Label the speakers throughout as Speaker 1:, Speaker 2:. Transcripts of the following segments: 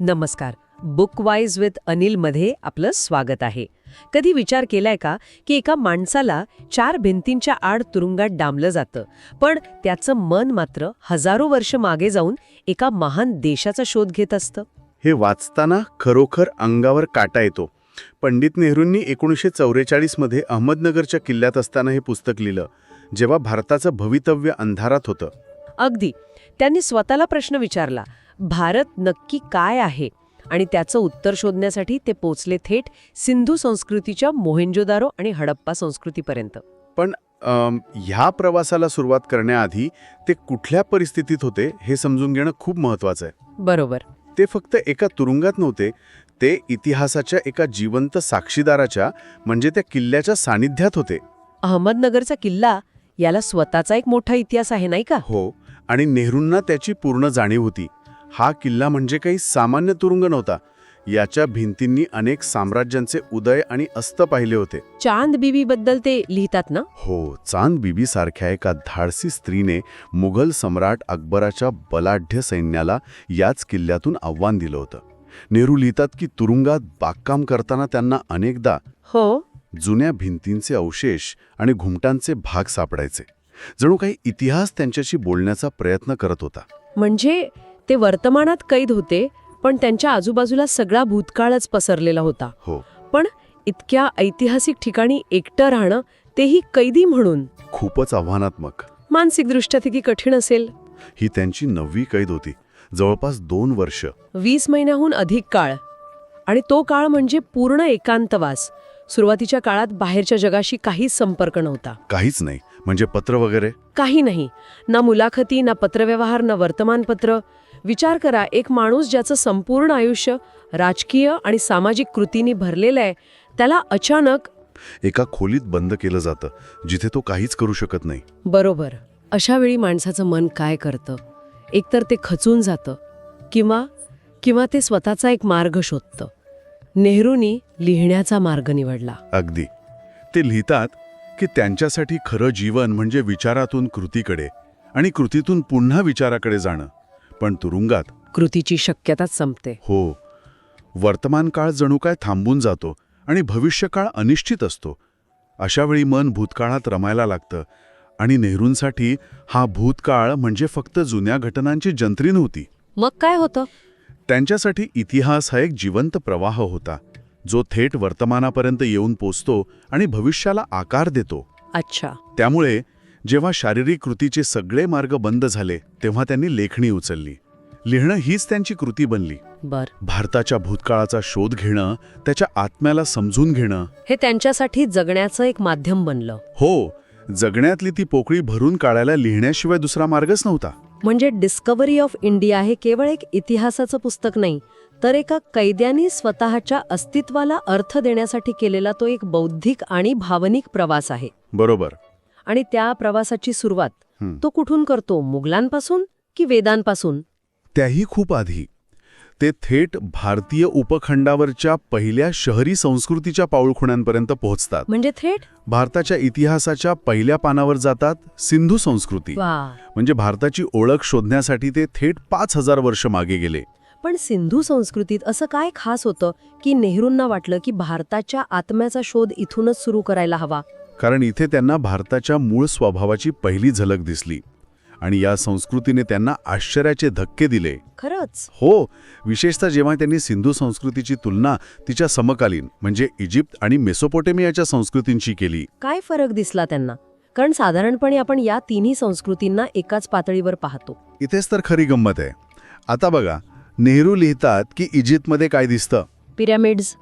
Speaker 1: नमस्कार. बुकवाईज विथ अनिलमध्ये आपलं स्वागत आहे. कधी विचार केलाय का की एका माणसाला 4 भिंतींच्या आड तुरुंगात डांबलं जातं, पण त्याचं मन मात्र हजारो वर्ष मागे जाऊन एका महान देशाचा शोध घेत असतं?
Speaker 2: हे वाचताना खरोखर अंगावर काटा येतो. पंडित नेहरूंनी 1944 मध्ये अहमदनगरच्या किल्ल्यात असताना हे पुस्तक लिहिलं, जेव्हा भारताचं भवितव्य अंधारात होतं.
Speaker 1: अगदी. त्यांनी स्वतःला प्रश्न विचारला, भारत नक्की काय आहे? आणि त्याचं उत्तर शोधण्यासाठी ते पोचले थेट सिंधू संस्कृतीच्या मोहेंजोदारो आणि हडप्पा संस्कृतीपर्यंत.
Speaker 2: पण ह्या प्रवासाला सुरुवात करण्याआधी ते कुठल्या परिस्थितीत होते हे समजून घेणं खूप महत्वाचं आहे.
Speaker 1: बरोबर.
Speaker 2: ते फक्त एका तुरुंगात नव्हते, ते इतिहासाच्या एका जिवंत साक्षीदाराच्या म्हणजे त्या किल्ल्याच्या सानिध्यात होते.
Speaker 1: अहमदनगरचा किल्ला याला स्वतःचा एक मोठा इतिहास आहे, नाही का?
Speaker 2: हो, आणि नेहरूंना त्याची पूर्ण जाणीव होती. हा किल्ला म्हणजे काही सामान्य तुरुंग नव्हता. याच्या भिंतींनी अनेक साम्राज्यांचे उदय आणि अस्त पाहिले होते.
Speaker 1: चांद बीबी बद्दल ते लिहितात ना?
Speaker 2: हो, चांद बीबी सारख्या एका धाडसी स्त्रीने मुघल सम्राट अकबराच्या बलाढ्य सैन्याला याच किल्ल्यातून आव्हान दिलं होतं. नेहरू लिहितात की तुरुंगात बागकाम करताना त्यांना अनेकदा जुन्या भिंतींचे अवशेष आणि घुमटांचे भाग सापडायचे. जणू काही इतिहास त्यांच्याशी बोलण्याचा प्रयत्न करत होता.
Speaker 1: म्हणजे ते वर्तमानात कैद होते, पण त्यांच्या आजूबाजूला सगळा भूतकाळच पसरलेला होता.
Speaker 2: हो,
Speaker 1: पण इतक्या ऐतिहासिक ठिकाणी एकटं राहणं, तेही कैदी म्हणून,
Speaker 2: खूपच आव्हानात्मक.
Speaker 1: मानसिकदृष्ट्या किती कठीण असेल.
Speaker 2: ही त्यांची 9वी कैद होती, जवळपास 2 वर्ष.
Speaker 1: 20 महिन्याहून अधिक काळ. आणि तो काळ म्हणजे पूर्ण एकांतवास. सुरुवातीच्या काळात बाहेरच्या जगाशी काहीच संपर्क नव्हता.
Speaker 2: काहीच नाही, म्हणजे पत्र वगैरे
Speaker 1: काही नाही. ना मुलाखती, ना पत्रव्यवहार, ना वर्तमानपत्र. विचार करा, एक माणूस ज्याचं संपूर्ण आयुष्य राजकीय आणि सामाजिक कृतींनी भरलेलं आहे, त्याला अचानक
Speaker 2: एका खोलीत बंद केलं जातं, जिथे तो काहीच करू शकत नाही.
Speaker 1: बरोबर. अशा वेळी माणसाचं मन काय करतं? एकतर ते खचून जातं किंवा ते स्वतःचा एक मार्ग शोधतं. नेहरूंनी लिहिण्याचा मार्ग निवडला.
Speaker 2: अगदी. ते लिहितात की त्यांच्यासाठी खरं जीवन म्हणजे विचारातून कृतीकडे आणि कृतीतून पुन्हा विचाराकडे जाणं. पण तुरुंगात
Speaker 1: कृतीची शक्यताच संपते.
Speaker 2: हो, वर्तमान काळ जणू काय थांबून जातो आणि भविष्यकाळ अनिश्चित असतो. अशावेळी मन भूतकाळात रमायला लागतं. आणि नेहरूंसाठी हा भूतकाळ म्हणजे फक्त जुन्या घटनांची जंत्री नव्हती.
Speaker 1: मग काय होतं?
Speaker 2: त्यांच्यासाठी इतिहास हा एक जिवंत प्रवाह होता, जो थेट वर्तमानापर्यंत येऊन पोचतो आणि भविष्याला आकार देतो.
Speaker 1: अच्छा.
Speaker 2: त्यामुळे जेव्हा शारीरिक कृतीचे सगळे मार्ग बंद झाले, तेव्हा त्यांनी लेखणी उचलली. लिहिणं हीच त्यांची कृती बनली. भारताच्या भूतकाळाचा शोध घेणं, त्याच्या आत्म्याला समजून घेणं,
Speaker 1: हे त्यांच्यासाठी जगण्याचं एक माध्यम बनलं.
Speaker 2: हो, जगण्यातली ती पोकळी भरून काढायला लिहिण्याशिवाय दुसरा मार्गच नव्हता.
Speaker 1: म्हणजे डिस्कव्हरी ऑफ इंडिया हे केवळ एक इतिहासाचं पुस्तक नाही, तर एका कैद्यानी स्वतःच्या अस्तित्वाला अर्थ देण्यासाठी केलेला तो एक बौद्धिक आणि भावनिक प्रवास आहे.
Speaker 2: बरोबर.
Speaker 1: आणि त्या प्रवासाची सुरुवात तो कुठून करतो? मुघलांपासून की वेदांपासून?
Speaker 2: त्याही खूप आधी. ते थेट भारतीय उपखंडावरच्या पहिल्या शहरी संस्कृतीच्या पाऊलखुण्यांपर्यंत पोहोचतात.
Speaker 1: म्हणजे थेट
Speaker 2: भारताच्या इतिहासाच्या पहिल्या पानावर जातात. सिंधू संस्कृती म्हणजे भारताची ओळख शोधण्यासाठी ते थेट 5000 वर्ष मागे गेले.
Speaker 1: पण सिंधू संस्कृतीत असं काय खास होतं की नेहरूंना वाटलं की भारताच्या आत्म्याचा शोध इथूनच सुरू करायला हवा?
Speaker 2: कारण इथे त्यांना भारताच्या मूळ स्वभावाची पहिली झलक दिसली आणि या संस्कृतीने त्यांना आश्चर्याचे धक्के दिले.
Speaker 1: खरंच?
Speaker 2: हो, विशेषतः जेव्हा त्यांनी सिंधू संस्कृतीची तुलना तिच्या समकालीन म्हणजे इजिप्त आणि मेसोपोटेमियाच्या संस्कृतींशी केली.
Speaker 1: काय फरक दिसला त्यांना? कारण साधारणपणे आपण या तिन्ही संस्कृतींना एकाच पातळीवर पाहतो.
Speaker 2: इथेच तर खरी गंमत आहे. आता बघा, नेहरू लिहितात की इजिप्तमध्ये काय दिसतं?
Speaker 1: पिरॅमिड्स.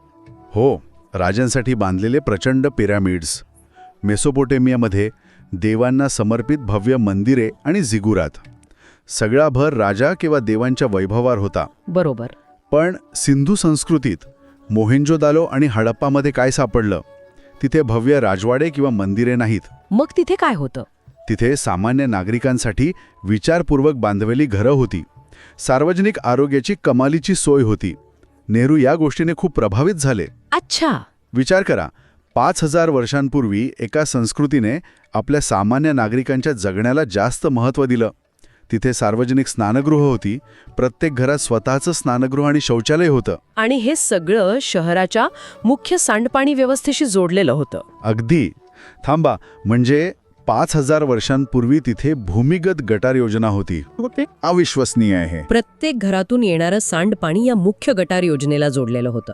Speaker 2: हो, राजांसाठी बांधलेले प्रचंड पिरॅमिड्स. मेसोपोटेमियामध्ये देवांना समर्पित भव्य मंदिरे आणि जिगुरात. सगळा भर राजा किंवा देवांच्या वैभवावर होता.
Speaker 1: बरोबर.
Speaker 2: पण सिंधू संस्कृतीत मोहेंजोदारो आणि हडप्पामध्ये काय सापडलं? तिथे भव्य राजवाडे किंवा मंदिरे नाहीत.
Speaker 1: मग तिथे काय होतं?
Speaker 2: तिथे सामान्य नागरिकांसाठी विचारपूर्वक बांधलेली घरं होती. सार्वजनिक आरोग्याची कमालीची सोय होती. नेहरू या गोष्टीने खूप प्रभावित झाले.
Speaker 1: अच्छा.
Speaker 2: विचार करा, 5000 वर्षांपूर्वी एका संस्कृतीने आपल्या सामान्य नागरिकांच्या जगण्याला जास्त महत्त्व दिलं. तिथे सार्वजनिक स्नानगृह होती, प्रत्येक घरात स्वतःचं स्नानगृह आणि शौचालय होतं.
Speaker 1: आणि हे सगळं शहराच्या मुख्य सांडपाणी व्यवस्थेशी जोडलेलं होतं.
Speaker 2: अगदी. थांबा, म्हणजे 5,000 वर्षांपूर्वी तिथे भूमिगत गटार योजना होती. अविश्वसनीय आहे.
Speaker 1: प्रत्येक घरातून येणारं सांडपाणी या मुख्य गटार योजनेला जोडलेलं होतं.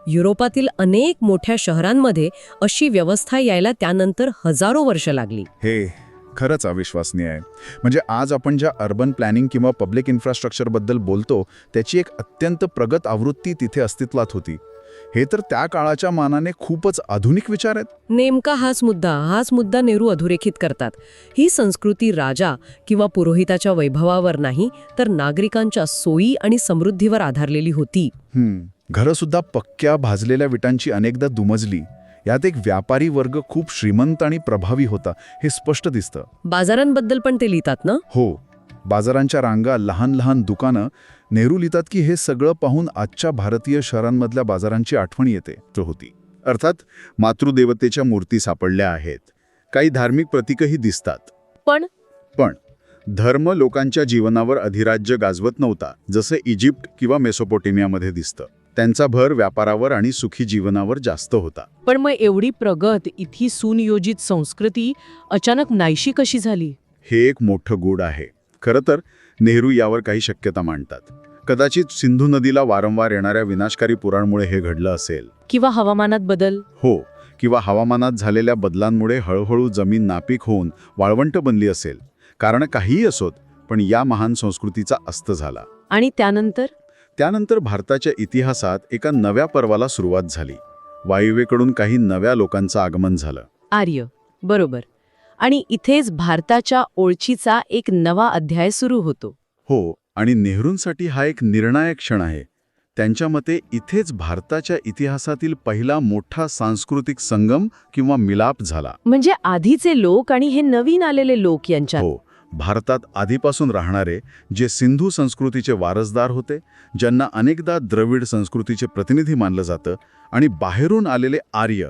Speaker 1: युरोपातील अनेक मोठ्या शहरांमध्ये अशी व्यवस्था यायला त्यानंतर हजारो वर्ष लागली.
Speaker 3: हे खरंच अविश्वसनीय आहे. म्हणजे आज आपण ज्या अर्बन प्लॅनिंग किंवा पब्लिक इन्फ्रास्ट्रक्चरबद्दल बोलतो त्याची एक अत्यंत प्रगत आवृत्ती तिथे अस्तित्वात होती. हे तर त्या काळाच्या मानाने खूपच आधुनिक विचार आहेत.
Speaker 1: नेमका हाच मुद्दा नेहरू अधोरेखित करतात. ही संस्कृती राजा किंवा पुरोहिताच्या वैभवावर नाही, तर नागरिकांच्या सोयी आणि समृद्धीवर आधारलेली होती.
Speaker 3: घरं सुद्धा पक्क्या भाजलेल्या विटांची अनेकदा दुमजली. यात एक व्यापारी वर्ग खूप श्रीमंत आणि प्रभावी होता, हे स्पष्ट दिसतं.
Speaker 1: बाजारांबद्दल पण ते लिहितात ना?
Speaker 3: हो, बाजारांच्या रांगा, लहान लहान दुकानं. नेहरू लिहितात की हे सगळं पाहून आजच्या भारतीय शहरांमधल्या बाजारांची आठवण येते होती.
Speaker 2: अर्थात मातृदेवतेच्या मूर्ती सापडल्या आहेत. काही धार्मिक प्रतीकही दिसतात. पण धर्म लोकांच्या जीवनावर अधिराज्य गाजवत नव्हता, जसं इजिप्त किंवा मेसोपोटेमियामध्ये दिसतं. त्यांचा भर व्यापारावर आणि सुखी जीवनावर जास्त होता.
Speaker 4: पण मग एवढी प्रगत, इथी सुनियोजित संस्कृती अचानक नाहीशी कशी झाली?
Speaker 2: हे एक मोठं गूढ आहे. खरं तर नेहरू यावर काही शक्यता मांडतात. कदाचित सिंधू नदीला वारंवार येणाऱ्या विनाशकारी पुरांमुळे हे घडलं असेल.
Speaker 4: किंवा हवामानात बदल?
Speaker 2: हो, किंवा हवामानात झालेल्या बदलांमुळे हळूहळू जमीन नापीक होऊन वाळवंट बनली असेल. कारण काहीही असोत, पण या महान संस्कृतीचा अस्त झाला.
Speaker 4: आणि त्यानंतर
Speaker 2: भारताच्या इतिहासात एका नव्या पर्वाला सुरुवात झाली. वायव्येकडून काही नव्या लोकांचं आगमन झालं.
Speaker 4: आर्य, बरोबर. आणि इथेच भारताच्या ओळखीचा एक नवा अध्याय सुरू होतो.
Speaker 2: हो, आणि नेहरूंसाठी हा एक निर्णायक क्षण आहे. त्यांच्या मते इथेच भारताच्या इतिहासातील पहिला मोठा सांस्कृतिक संगम किंवा मिलाप झाला.
Speaker 4: म्हणजे आधीचे लोक आणि हे नवीन आलेले लोक यांच्यात.
Speaker 2: हो, भारतात आधीपासून राहणारे, जे सिंधू संस्कृतीचे वारसदार होते, ज्यांना अनेकदा द्रविड संस्कृतीचे प्रतिनिधी मानलं जातं, आणि बाहेरून आलेले आर्य,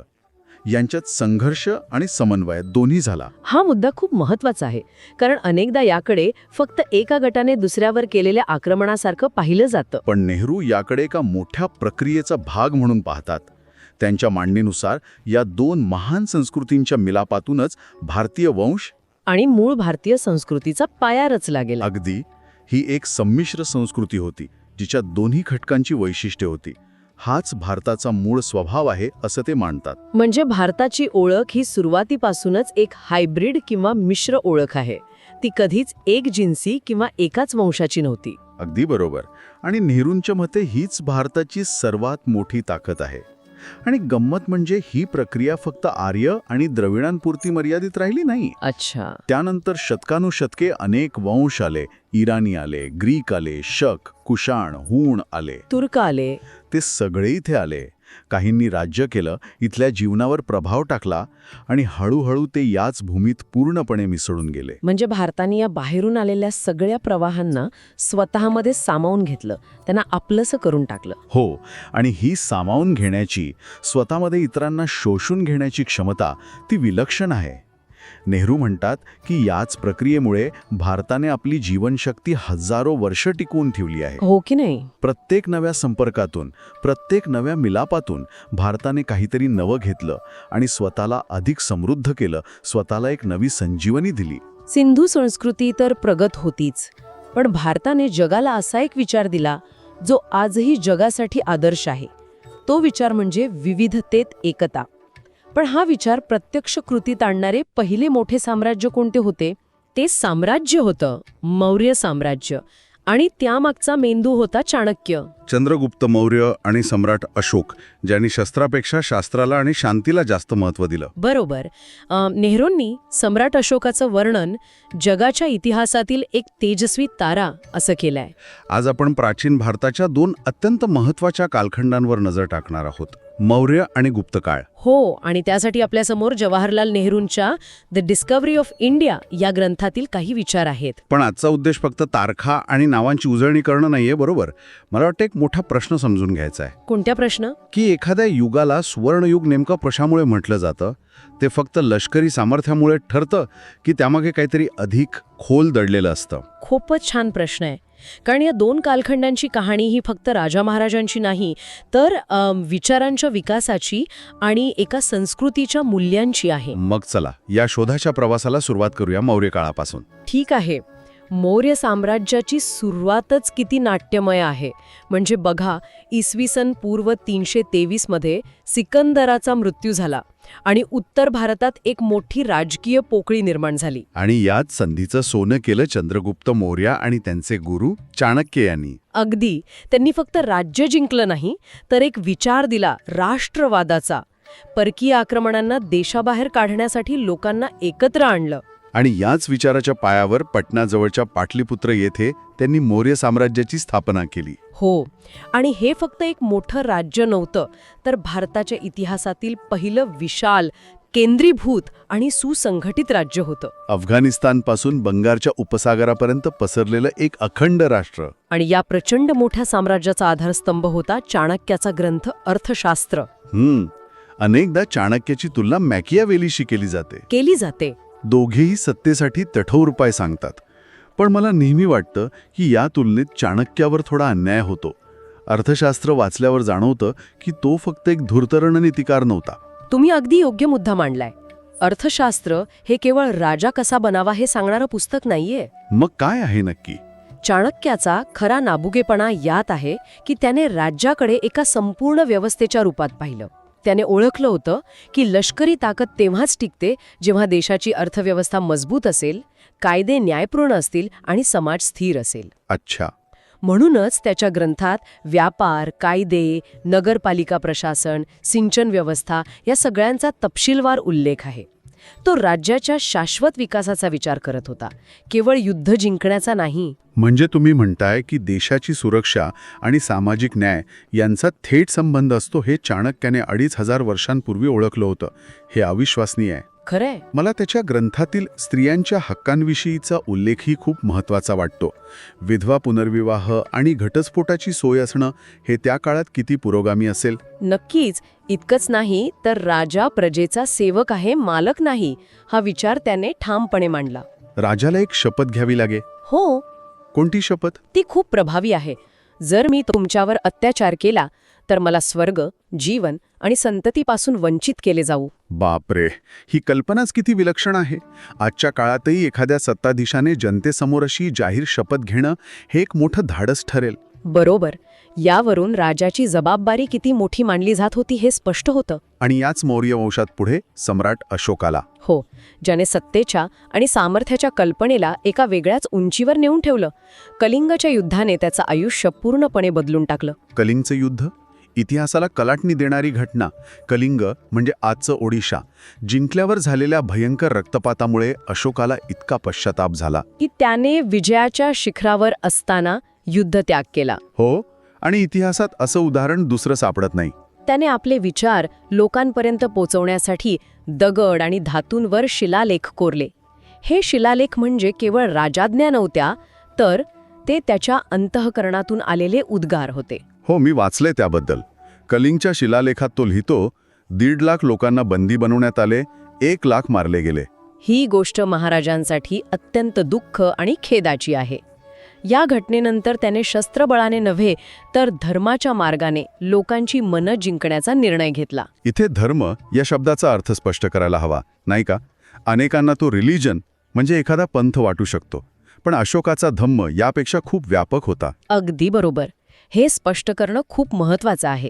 Speaker 2: यांच्यात संघर्ष आणि समन्वय दोन्ही झाला.
Speaker 4: हा मुद्दा खूप महत्वाचा आहे, कारण अनेकदा याकडे फक्त एका गटाने दुसऱ्यावर केलेल्या आक्रमणासारखं पाहिलं जातं.
Speaker 2: पण नेहरू याकडे एका मोठ्या प्रक्रियेचा भाग म्हणून पाहतात. त्यांच्या मांडणीनुसार या दोन महान संस्कृतींच्या मिलापातूनच भारतीय वंश
Speaker 4: आणि मूळ भारतीय संस्कृतीचा पाया रचला गेला.
Speaker 2: अगदी. ही एक संमिश्र संस्कृती होती, जिच्या दोन्ही घटकांची वैशिष्ट्ये होती. हाच भारताचा मूळ स्वभाव आहे असं ते मानतात.
Speaker 4: म्हणजे भारताची ओळख ही सुरुवातीपासूनच एक हायब्रिड किंवा मिश्र ओळख आहे. ती कधीच एक जिन्सी किंवा एकाच वंशाची नव्हती.
Speaker 2: अगदी बरोबर. आणि नेहरूंच्या मते हीच भारताची सर्वात मोठी ताकद आहे. आणि गंमत म्हणजे ही प्रक्रिया फक्त आर्य आणि द्रविडांपुरती मर्यादित राहिली नाही.
Speaker 4: अच्छा.
Speaker 2: त्यानंतर शतकानुशतके अनेक वंश आले. इराणी आले, ग्रीक आले, शक, कुशाण, हूण आले,
Speaker 4: तुर्क आले.
Speaker 2: ते सगळे इथे आले. काहींनी राज्य केलं, इथल्या जीवनावर प्रभाव टाकला, आणि हळूहळू ते याच भूमीत पूर्णपणे मिसळून गेले.
Speaker 4: म्हणजे भारताने या बाहेरून आलेल्या सगळ्या प्रवाहांना स्वतःमध्ये सामावून घेतलं, त्यांना आपलंसं करून टाकलं.
Speaker 2: हो, आणि ही सामावून घेण्याची, स्वतःमध्ये इतरांना शोषून घेण्याची क्षमता ती विलक्षण आहे. नेहरू म्हणतात की याच प्रक्रियेमुळे भारताने आपली जीवनशक्ती हजारो वर्ष टिकवून ठेवली आहे.
Speaker 4: हो की नाही?
Speaker 2: प्रत्येक नव्या संपर्कातून, प्रत्येक नव्या मिलापातून भारताने काहीतरी नवं घेतलं आणि स्वतःला अधिक समृद्ध केलं, स्वतःला एक नवी संजीवनी दिली.
Speaker 4: सिंधू संस्कृती तर प्रगत होतीच, पण भारताने जगाला असा एक विचार दिला जो आजही जगासाठी आदर्श आहे. तो विचार म्हणजे विविधतेत एकता. पण हा विचार प्रत्यक्ष कृतीत आणणारे पहिले मोठे साम्राज्य कोणते होते? ते साम्राज्य होतं मौर्य साम्राज्य, आणि त्यामागचा मेंदू होता चाणक्य.
Speaker 2: चंद्रगुप्त मौर्य आणि सम्राट अशोक, ज्यांनी शस्त्रापेक्षा शास्त्राला आणि शांतीला जास्त महत्त्व दिलं.
Speaker 4: बरोबर. नेहरूंनी सम्राट अशोकाचं वर्णन जगाच्या इतिहासातील एक तेजस्वी तारा असं केलंय.
Speaker 2: आज आपण प्राचीन भारताच्या दोन अत्यंत महत्त्वाच्या कालखंडांवर नजर टाकणार आहोत, मौर्य आणि गुप्तकाळ.
Speaker 4: हो, आणि त्यासाठी आपल्यासमोर जवाहरलाल नेहरूंच्या द डिस्कव्हरी ऑफ इंडिया या ग्रंथातील काही विचार आहेत.
Speaker 2: पण आजचा उद्देश फक्त तारखा आणि नावांची उजळणी करणं नाहीये, बरोबर? मला वाटतं एक मोठा प्रश्न समजून घ्यायचा आहे.
Speaker 4: कोणत्या प्रश्न?
Speaker 2: की एखाद्या युगाला सुवर्णयुग नेमकं कशामुळे म्हटलं जातं? ते फक्त लष्करी सामर्थ्यामुळे ठरतं, की त्यामागे काहीतरी अधिक खोल दडलेलं असतं?
Speaker 4: खूपच छान प्रश्न आहे. कारण या दोन कालखंडांची कहाणी ही फक्त राजा महाराजांची नाही, तर विचारांच्या विकासाची आणि एका संस्कृतीच्या मूल्यांची आहे.
Speaker 2: मग चला या शोधाच्या प्रवासाला सुरुवात करूया मौर्य काळापासून.
Speaker 4: ठीक आहे. मौर्य साम्राज्याची सुरुवातच किती नाट्यमय आहे. म्हणजे बघा, इसवी सन पूर्व 323 मध्ये सिकंदराचा मृत्यू झाला आणि उत्तर भारतात एक मोठी राजकीय पोकळी निर्माण झाली.
Speaker 2: आणि याच संधीचं सोनं केलं चंद्रगुप्त मौर्य आणि त्यांचे गुरु चाणक्य यांनी.
Speaker 4: अगदी. त्यांनी फक्त राज्य जिंकलं नाही, तर एक विचार दिला, राष्ट्रवादाचा. परकीय आक्रमणांना देशाबाहेर काढण्यासाठी लोकांना एकत्र आणलं.
Speaker 2: आणि याच विचाराच्या पायावर पटनाजवळच्या पाटलीपुत्र येथे त्यांनी मौर्य साम्राज्याची स्थापना केली.
Speaker 4: हो. आणि हे फक्त एक मोठं राज्य नव्हतं, तर भारताच्या इतिहासातील पहिलं विशाल, केंद्रीभूत आणि सुसंघटित राज्य होतं.
Speaker 2: अफगाणिस्तानपासून बंगालच्या उपसागरापर्यंत पसरलेलं एक अखंड राष्ट्र.
Speaker 4: आणि या प्रचंड मोठ्या साम्राज्याचा आधारस्तंभ होता चाणक्याचा ग्रंथ अर्थशास्त्र.
Speaker 2: अनेकदा चाणक्याची तुलना मॅकियावेलीशी केली जाते. दोघेही सत्तेसाठी तठोर उपाय सांगतात. पण मला नेहमी वाटतं की या तुलनेत चाणक्यावर थोडा अन्याय होतो. अर्थशास्त्र वाचल्यावर जाणवतं की तो फक्त एक धूर्त रणनीतिकार नव्हता.
Speaker 4: तुम्ही अगदी योग्य मुद्दा मांडलाय. अर्थशास्त्र हे केवळ राजा कसा बनावा हे सांगणारं पुस्तक नाहीये.
Speaker 2: मग काय आहे नक्की?
Speaker 4: चाणक्याचा खरा नाबुगेपणा यात आहे की त्याने राज्याकडे एका संपूर्ण व्यवस्थेच्या रूपात पाहिलं. त्याने ओळखलं होतं की लष्करी ताकद तेव्हाच टिकते जेव्हा देशाची अर्थव्यवस्था मजबूत असेल, कायदे न्यायपूर्ण असतील आणि समाज स्थिर असेल.
Speaker 2: अच्छा.
Speaker 4: म्हणूनच त्याच्या ग्रंथात व्यापार, कायदे, नगरपालिका प्रशासन, सिंचन व्यवस्था या सगळ्यांचा तपशीलवार उल्लेख आहे. तो राज्याच्या शाश्वत विकासाचा विचार करत होता, केवळ युद्ध जिंकण्याचा नाही.
Speaker 2: म्हणजे तुम्ही म्हणताय की देशाची सुरक्षा आणि सामाजिक न्याय यांचा थेट संबंध असतो हे चाणक्याने 2500 वर्षांपूर्वी ओळखलं होतं. हे अविश्वसनीय आहे.
Speaker 4: खरंय.
Speaker 2: मला त्याच्या ग्रंथातील स्त्रियांच्या हक्कांविषयीचा उल्लेखही खूप महत्त्वाचा वाटतो. विधवा पुनर्विवाह आणि घटस्फोटाची सोय असणं हे त्या काळात किती पुरोगामी असेल.
Speaker 4: नक्कीच. इतकंच नाही तर राजा प्रजेचा सेवक आहे, मालक नाही, हा विचार त्याने ठामपणे मांडला.
Speaker 2: राजाला एक शपथ घ्यावी लागे.
Speaker 4: हो.
Speaker 2: कोणती शपथ?
Speaker 4: ती खूप प्रभावी आहे. जर मी तुमच्यावर अत्याचार केला तर मला स्वर्ग, जीवन आणि संततीपासून वंचित केले जाऊ.
Speaker 2: बापरे, ही कल्पनाच किती विलक्षण आहे. आजच्या काळातही एखाद्या सत्ताधीशाने जनतेसमोर अशी जाहीर शपथ घेणं हे एक मोठं धाडस ठरेल.
Speaker 4: बरोबर. यावरून राजाची जबाबदारी किती मोठी मानली जात होती हे स्पष्ट होतं.
Speaker 2: आणि याच मौर्य वंशात पुढे सम्राट अशोक आला.
Speaker 4: हो, ज्याने सत्तेच्या आणि सामर्थ्याच्या कल्पनेला एका वेगळ्याच उंचीवर नेऊन ठेवलं. कलिंगच्या युद्धाने त्याचं आयुष्य पूर्णपणे बदलून टाकलं.
Speaker 2: कलिंगचं युद्ध, इतिहासाला कलाटणी देणारी घटना. कलिंग म्हणजे आजचं ओडिशा. जिंकल्यावर झालेल्या भयंकर रक्तपातामुळे अशोकाला इतका पश्चाताप झाला
Speaker 4: की त्याने विजयाच्या शिखरावर असताना युद्धत्याग केला.
Speaker 2: हो, आणि इतिहासात असं उदाहरण दुसरं सापडत नाही.
Speaker 4: त्याने आपले विचार लोकांपर्यंत पोचवण्यासाठी दगड आणि धातूंवर शिलालेख कोरले. हे शिलालेख म्हणजे केवळ राजाज्ञा नव्हत्या, तर ते त्याच्या अंतःकरणातून आलेले उद्गार होते.
Speaker 2: हो, मी वाचले त्याबद्दल. कलिंगच्या शिलालेखात तो लिहितो, 1.5 लाख लोकांना बंदी बनवण्यात आले, 1 लाख मारले गेले.
Speaker 4: ही गोष्ट महाराजांसाठी अत्यंत दुःख आणि खेदाची आहे. या घटनेनंतर त्याने शस्त्रबळाने नव्हे तर धर्माच्या मार्गाने लोकांची मनं जिंकण्याचा निर्णय घेतला.
Speaker 2: इथे धर्म या शब्दाचा अर्थ स्पष्ट करायला हवा, नाही का? अनेकांना तो रिलिजन म्हणजे एखादा पंथ वाटू शकतो, पण अशोकाचा धम्म यापेक्षा खूप व्यापक होता.
Speaker 4: अगदी बरोबर. हे स्पष्ट करणं खूप महत्त्वाचं आहे.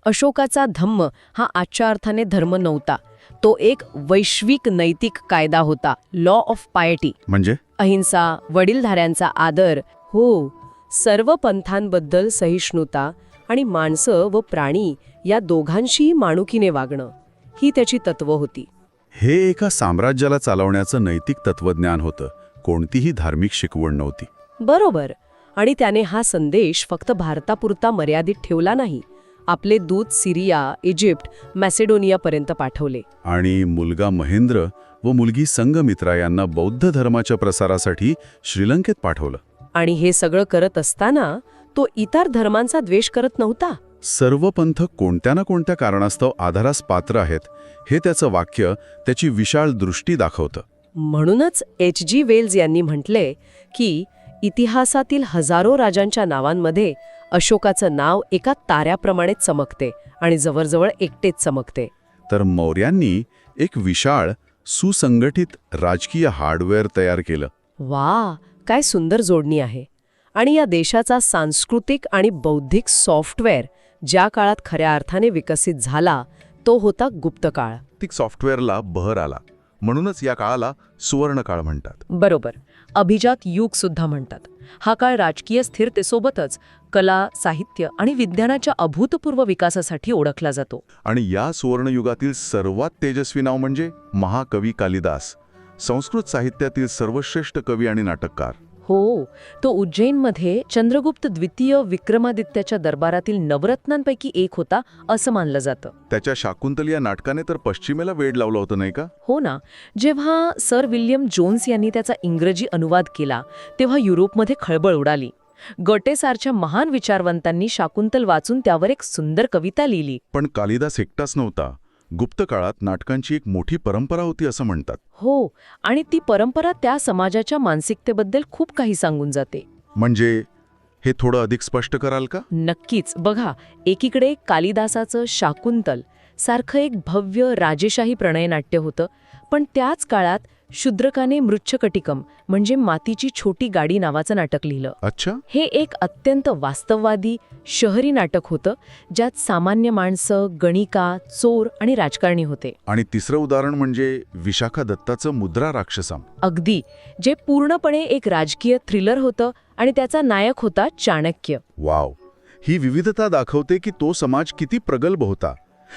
Speaker 4: अशोकाचा धम्म हा आजच्या अर्थाने धर्म नव्हता. तो एक वैश्विक नैतिक कायदा होता, लॉ ऑफ पायटी.
Speaker 2: म्हणजे
Speaker 4: अहिंसा, वडीलधाऱ्यांचा आदर, हो, सर्व पंथांबद्दल सहिष्णुता आणि माणसं व प्राणी या दोघांशीही माणुकीने वागणं, ही त्याची तत्त्व होती.
Speaker 2: हे एका साम्राज्याला चालवण्याचं नैतिक तत्वज्ञान होतं, कोणतीही धार्मिक शिकवण नव्हती.
Speaker 4: बरोबर. आणि त्याने हा संदेश फक्त भारतापुरता मर्यादित ठेवला नाही. आपले दूत सिरिया, इजिप्त, मॅसेडोनियापर्यंत पाठवले.
Speaker 2: आणि मुलगा महेंद्र व मुलगी संघमित्रा यांना बौद्ध धर्माच्या प्रसारासाठी श्रीलंकेत पाठवलं.
Speaker 4: आणि हे सगळं करत असताना तो इतर धर्मांचा द्वेष करत नव्हता.
Speaker 2: सर्व पंथ कोणत्या ना कोणत्या कारणास्तव आधारास पात्र आहेत हे त्याचं वाक्य त्याची विशाल दृष्टी दाखवतं.
Speaker 1: म्हणूनच H.G. वेल्स यांनी म्हटले की इतिहासातील हजारो राजांच्या नावांमध्ये अशोकाचं नाव एका ताऱ्याप्रमाणे चमकते आणि जवळजवळ एकटेच चमकते.
Speaker 2: तर मौर्यांनी एक विशाळ सुसंघटित राजकीय हार्डवेअर तयार केलं.
Speaker 1: वा, काय सुंदर जोडणी आहे. आणि या देशाचा सांस्कृतिक आणि बौद्धिक सॉफ्टवेअर ज्या काळात खऱ्या अर्थाने विकसित झाला तो होता गुप्तकाळ.
Speaker 2: आर्थिक सॉफ्टवेअरला बहर आला, म्हणूनच या काळाला सुवर्णकाळ म्हणतात.
Speaker 1: बरोबर, अभिजात युग सुद्धा म्हणतात. हा काळ राजकीय स्थिरतेसोबतच कला, साहित्य आणि विज्ञानाच्या अभूतपूर्व विकासासाठी ओळखला जातो.
Speaker 2: आणि या सुवर्णयुगातील सर्वात तेजस्वी नाव म्हणजे महाकवी कालिदास, संस्कृत साहित्यातील सर्वश्रेष्ठ कवी आणि नाटककार.
Speaker 1: हो, तो उज्जैनमध्ये चंद्रगुप्त द्वितीय विक्रमादित्याच्या दरबारातील नवरत्नांपैकी एक होता असं मानलं जातं.
Speaker 2: त्याच्या शाकुंतल या नाटकाने तर पश्चिमेला वेड लावला होता, नाही का?
Speaker 1: हो ना. जेव्हा सर विल्यम जोन्स यांनी त्याचा इंग्रजी अनुवाद केला तेव्हा युरोपमध्ये खळबळ उडाली. गटेसारख्या महान विचारवंतांनी शाकुंतल वाचून त्यावर एक सुंदर कविता लिहिली.
Speaker 2: पण कालिदास एकटाच नव्हता. गुप्त काळात नाटकांची एक मोठी परंपरा होती असं म्हणतात.
Speaker 1: हो, आणि ती परंपरा त्या समाजाच्या मानसिकतेबद्दल खूप काही सांगून जाते.
Speaker 2: म्हणजे हे थोडं अधिक स्पष्ट कराल का?
Speaker 1: नक्कीच. बघा, एकीकडे कालिदासाचं शाकुंतल सारखं एक भव्य राजेशाही प्रणयनाट्य होतं, पण त्याच काळात शूद्रकाने मृच्छकटिकम म्हणजे मातीची छोटी गाडी नावाचं नाटक लिहिलं.
Speaker 2: अच्छा.
Speaker 1: हे एक अत्यंत वास्तववादी शहरी नाटक होतं ज्यात सामान्य माणसं, गणिका, चोर आणि राजकारणी होते.
Speaker 2: आणि तिसरं उदाहरण म्हणजे विशाखा दत्ताचं मुद्रा राक्षसम.
Speaker 1: अगदी, जे पूर्णपणे एक राजकीय थ्रिलर होतं आणि त्याचा नायक होता चाणक्य.
Speaker 2: वाव, ही विविधता दाखवते की तो समाज किती प्रगल्भ होता.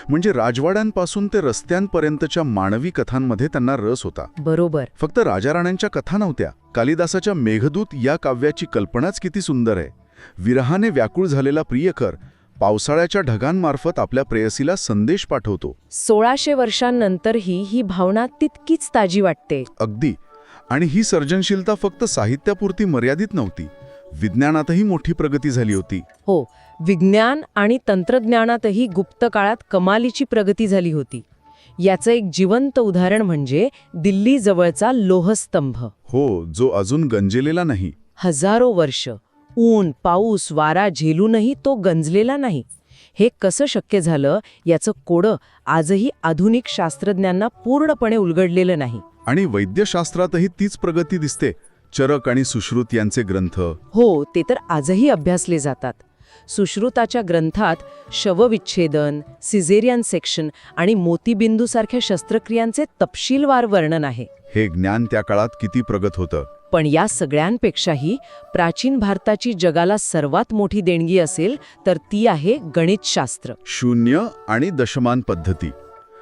Speaker 2: म्हणजे राजवाड्यांपासून ते रस्त्यांपर्यंतच्या मानवी कथांमध्ये त्यांना रस होता.
Speaker 1: बरोबर.
Speaker 2: फक्त राजाराण्यांच्या कथा नव्हत्या. कालिदासाच्या मेघदूत या काव्याची कल्पनाच किती सुंदर आहे. विरहाने व्याकुळ झालेला प्रियकर पावसाळ्याच्या ढगांमार्फत आपल्या प्रेयसीला संदेश पाठवतो.
Speaker 1: 1600 वर्षांनंतरही ही भावना तितकीच ताजी वाटते.
Speaker 2: अगदी. आणि ही सर्जनशीलता फक्त साहित्यापुरती मर्यादित नव्हती. विज्ञानातही मोठी प्रगती झाली होती.
Speaker 1: हो, विज्ञान आणि तंत्रज्ञानातही गुप्त काळात कमालीची प्रगती झाली होती. याचं एक जिवंत उदाहरण म्हणजे दिल्ली जवळचा लोहस्तंभ.
Speaker 2: हो, जो अजून गंजलेला नाही.
Speaker 1: हजारो वर्ष ऊन, पाऊस, वारा झेलूनही तो गंजलेला नाही. हे कसं शक्य झालं याचं कोडं आजही आधुनिक शास्त्रज्ञांना पूर्णपणे उलगडलेलं नाही.
Speaker 2: आणि वैद्यशास्त्रातही तीच प्रगती दिसते. चरक आणि सुश्रुत यांचे ग्रंथ.
Speaker 1: हो, ते तर आजही अभ्यासले जातात. सुश्रुताच्या ग्रंथात शवविच्छेदन, सिझेरियन सेक्शन आणि मोतीबिंदूसारख्या शस्त्रक्रियांचे तपशीलवार वर्णन आहे.
Speaker 2: हे ज्ञान त्या काळात किती प्रगत होतं.
Speaker 1: पण या सगळ्यांपेक्षाही प्राचीन भारताची जगाला सर्वात मोठी देणगी असेल तर ती आहे गणितशास्त्र.
Speaker 2: शून्य आणि दशमान पद्धती.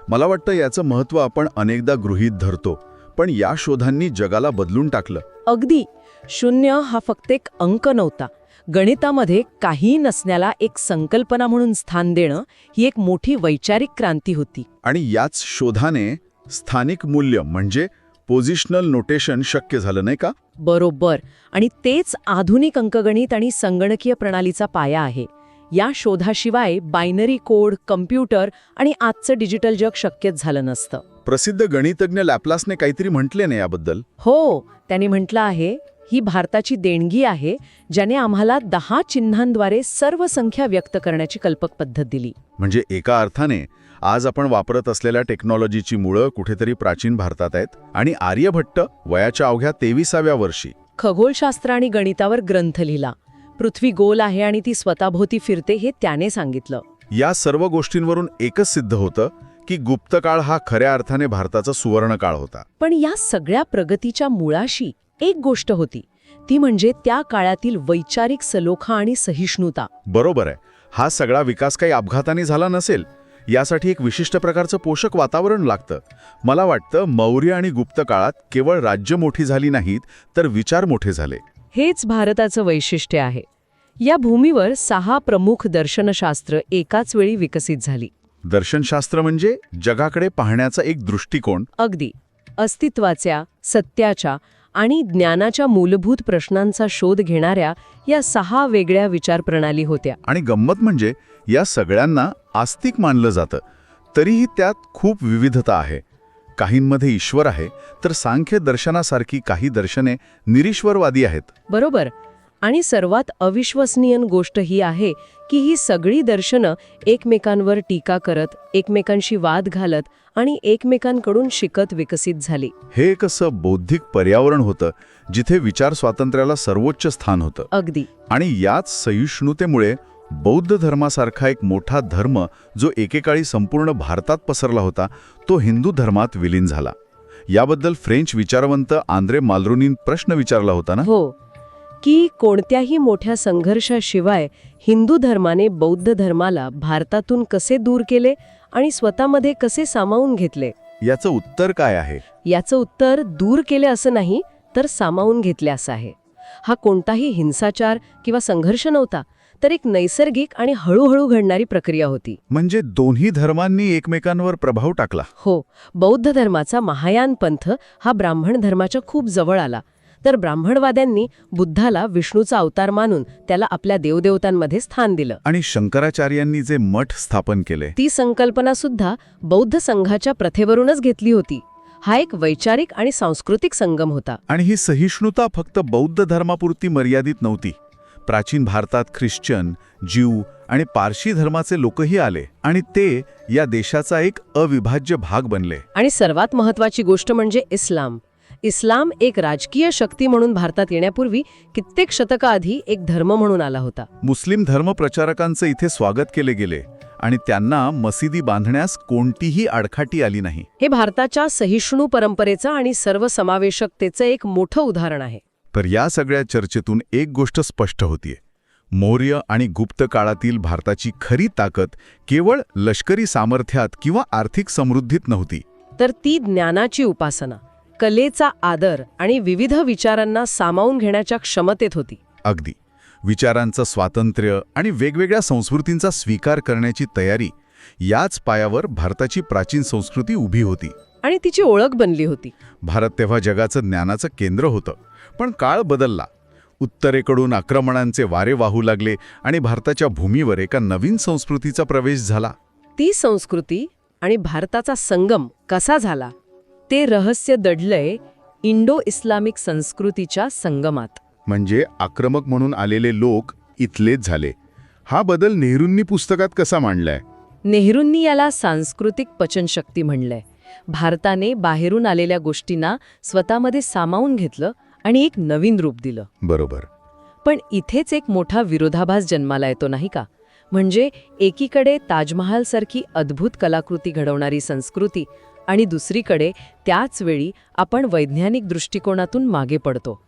Speaker 2: मला वाटतं याचं महत्त्व आपण अनेकदा गृहीत धरतो, पण या शोधांनी जगाला बदलून टाकलं.
Speaker 1: अगदी. शून्य हा फक्त एक अंक नव्हता. गणितामध्ये काही नसण्याला एक संकल्पना म्हणून स्थान देणं ही एक मोठी वैचारिक क्रांती होती.
Speaker 2: आणि याच शोधाने स्थानिक मूल्य म्हणजे पोझिशनल नोटेशन शक्य झालं, नाही का?
Speaker 1: बरोबर. आणि तेच आधुनिक अंकगणित आणि संगणकीय प्रणालीचा पाया आहे. या शोधाशिवाय बायनरी कोड, कम्प्युटर आणि आजचं डिजिटल जग शक्यच झालं नसतं.
Speaker 2: प्रसिद्ध गणितज्ञ लॅप्लासने काहीतरी म्हटले नाही याबद्दल?
Speaker 1: हो, त्यांनी म्हटलं आहे, ही भारताची देणगी आहे ज्याने आम्हाला 10 चिन्हांद्वारे सर्व संख्या व्यक्त करण्याची कल्पक पद्धत दिली.
Speaker 2: म्हणजे एका अर्थाने आज आपण वापरत असलेल्या टेक्नॉलॉजीची मुळं कुठेतरी प्राचीन भारतात आहेत. आणि आर्यभट्ट वयाच्या अवघ्या 23व्या वर्षी
Speaker 1: खगोलशास्त्र आणि गणितावर ग्रंथ लिहिला. पृथ्वी गोल आहे आणि ती स्वतःभोवती फिरते हे त्याने सांगितलं.
Speaker 2: या सर्व गोष्टींवरून एकच सिद्ध होतं की गुप्तकाळ हा खऱ्या अर्थाने भारताचा सुवर्णकाळ होता.
Speaker 1: पण या सगळ्या प्रगतीच्या मुळाशी एक गोष्ट होती, ती म्हणजे त्या काळातील वैचारिक सलोखा आणि सहिष्णुता.
Speaker 2: बरोबर आहे. हा सगळा विकास काही अपघाताने झाला नसेल. यासाठी एक विशिष्ट प्रकारचं पोषक वातावरण लागतं. मला वाटतं मौर्य आणि गुप्त काळात केवळ राज्य मोठी झाली नाहीत, तर विचार मोठे झाले.
Speaker 1: हेच भारताचं वैशिष्ट्य आहे. या भूमीवर 6 प्रमुख दर्शनशास्त्र एकाच वेळी विकसित झाली.
Speaker 2: दर्शनशास्त्र म्हणजे जगाकडे पाहण्याचा एक दृष्टिकोन.
Speaker 1: अगदी. अस्तित्वाच्या, सत्याच्या आणि ज्ञानाच्या मूलभूत प्रश्नांचा शोध घेणाऱ्या या 6 वेगळ्या विचारप्रणाली होत्या.
Speaker 2: आणि गंमत म्हणजे या सगळ्यांना आस्तिक मानलं जातं, तरीही त्यात खूप विविधता आहे.
Speaker 3: काहींमध्ये ईश्वर आहे, तर सांख्य दर्शनासारखी काही दर्शने निरीश्वरवादी आहेत.
Speaker 4: बरोबर. आणि सर्वात अविश्वसनीय गोष्ट ही आहे की ही सगळी दर्शनं एकमेकांवर टीका करत, एकमेकांशी वाद घालत आणि एकमेकांकडून शिकत विकसित झाली.
Speaker 3: हे एक असं बौद्धिक पर्यावरण होतं जिथे विचार स्वातंत्र्याला सर्वोच्च स्थान होतं.
Speaker 4: अगदी.
Speaker 3: आणि याच सहिष्णुतेमुळे बौद्ध धर्मासारखा एक मोठा धर्म जो एकेकाळी संपूर्ण भारतात पसरला होता, तो हिंदू धर्मात विलीन झाला. याबद्दल फ्रेंच विचारवंत आंद्रे मालरोनीन प्रश्न विचारला होता ना?
Speaker 4: हो, की कोणत्याही मोठ्या संघर्षाशिवाय हिंदू धर्माने बौद्ध धर्माला भारतातून कसे दूर केले आणि स्वतःमध्ये कसे सामावून घेतले?
Speaker 3: याचं उत्तर काय आहे?
Speaker 4: याचं उत्तर दूर केले असं नाही, तर सामावून घेतले असं आहे. हा कोणताही हिंसाचार किंवा संघर्ष नव्हता, तर एक नैसर्गिक आणि हळूहळू घडणारी प्रक्रिया होती.
Speaker 3: म्हणजे दोन्ही धर्मांनी एकमेकांवर प्रभाव टाकला.
Speaker 4: हो, बौद्ध धर्माचा महायान पंथ हा ब्राह्मण धर्माच्या खूप जवळ आला, तर ब्राह्मणवाद्यांनी बुद्धाला विष्णूचा अवतार मानून त्याला आपल्या देवदेवतांमध्ये स्थान दिलं.
Speaker 3: आणि शंकराचार्यांनी जे मठ स्थापन केले,
Speaker 4: ती संकल्पना सुद्धा बौद्ध संघाच्या प्रथेवरूनच घेतली होती. हा एक वैचारिक आणि सांस्कृतिक संगम होता.
Speaker 3: आणि ही सहिष्णुता फक्त बौद्ध धर्मापुरती मर्यादित नव्हती. प्राचीन भारतात ख्रिश्चन, ज्यू आणि पारशी धर्माचे लोकही आले आणि ते या देशाचा एक अविभाज्य भाग बनले.
Speaker 4: आणि सर्वात महत्त्वाची गोष्ट म्हणजे इस्लाम. इस्लाम एक राजकीय शक्ती म्हणून भारतात येण्यापूर्वी कित्येक शतकाआधी एक धर्म म्हणून आला होता.
Speaker 3: मुस्लिम धर्मप्रचारकांचं इथे स्वागत केले गेले आणि त्यांना मशिदी बांधण्यास कोणतीही आडखाटी आली नाही.
Speaker 4: हे भारताच्या सहिष्णू परंपरेचं आणि सर्वसमावेशकतेचं एक मोठं उदाहरण आहे.
Speaker 3: तर या सगळ्या चर्चेतून एक गोष्ट स्पष्ट होतीये. मौर्य आणि गुप्त काळातील भारताची खरी ताकद केवळ लष्करी सामर्थ्यात किंवा आर्थिक समृद्धीत नव्हती,
Speaker 4: तर ती ज्ञानाची उपासना, कलेचा आदर आणि विविध विचारांना सामावून घेण्याच्या क्षमतेत होती.
Speaker 3: अगदी. विचारांचं स्वातंत्र्य आणि वेगवेगळ्या संस्कृतींचा स्वीकार करण्याची तयारी, याच पायावर भारताची प्राचीन संस्कृती उभी होती
Speaker 4: आणि तिची ओळख बनली होती.
Speaker 3: भारत तेव्हा जगाचं ज्ञानाचं केंद्र होतं. पण काळ बदलला. उत्तरेकडून आक्रमणांचे वारे वाहू लागले आणि भारताच्या भूमीवर एका नवीन संस्कृतीचा प्रवेश झाला.
Speaker 4: ती संस्कृती आणि भारताचा संगम कसा झाला ते रहस्य दडलंय इंडो इस्लामिक संस्कृतीच्या संगमात.
Speaker 3: म्हणजे आक्रमक म्हणून आलेले लोक इथलेच झाले. हा बदल नेहरूंनी पुस्तकात कसा मांडलाय?
Speaker 4: नेहरूंनी याला सांस्कृतिक पचनशक्ती म्हणलंय. भारताने बाहेरून आलेल्या गोष्टींना स्वतःमध्ये सामावून घेतलं आणि एक नवीन रूप दिलं.
Speaker 3: बरोबर.
Speaker 4: पण इथेच एक मोठा विरोधाभास जन्माला येतो नाही का? म्हणजे एकीकडे ताजमहालसारखी अद्भुत कलाकृती घडवणारी संस्कृती आणि दुसरीकडे त्याच वेळी आपण वैज्ञानिक दृष्टिकोनातून मागे पडतो.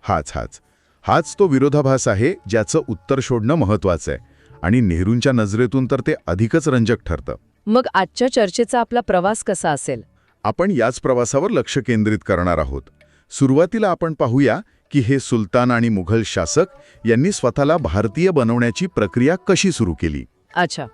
Speaker 3: हाच तो विरोधाभास आहे ज्याचं उत्तर शोधणं महत्वाचं आहे. आणि नेहरूंच्या नजरेतून तर ते अधिकच रंजक ठरतं.
Speaker 4: मग आजच्या चर्चेचा आपला प्रवास कसा असेल?
Speaker 3: आपण याच प्रवासावर लक्ष केंद्रित करणार आहोत. सुरुवातीला आपण पाहूया की हे सुलतान आणि मुघल शासक यांनी स्वतःला भारतीय बनवण्याची प्रक्रिया कशी सुरू केली.
Speaker 4: अच्छा.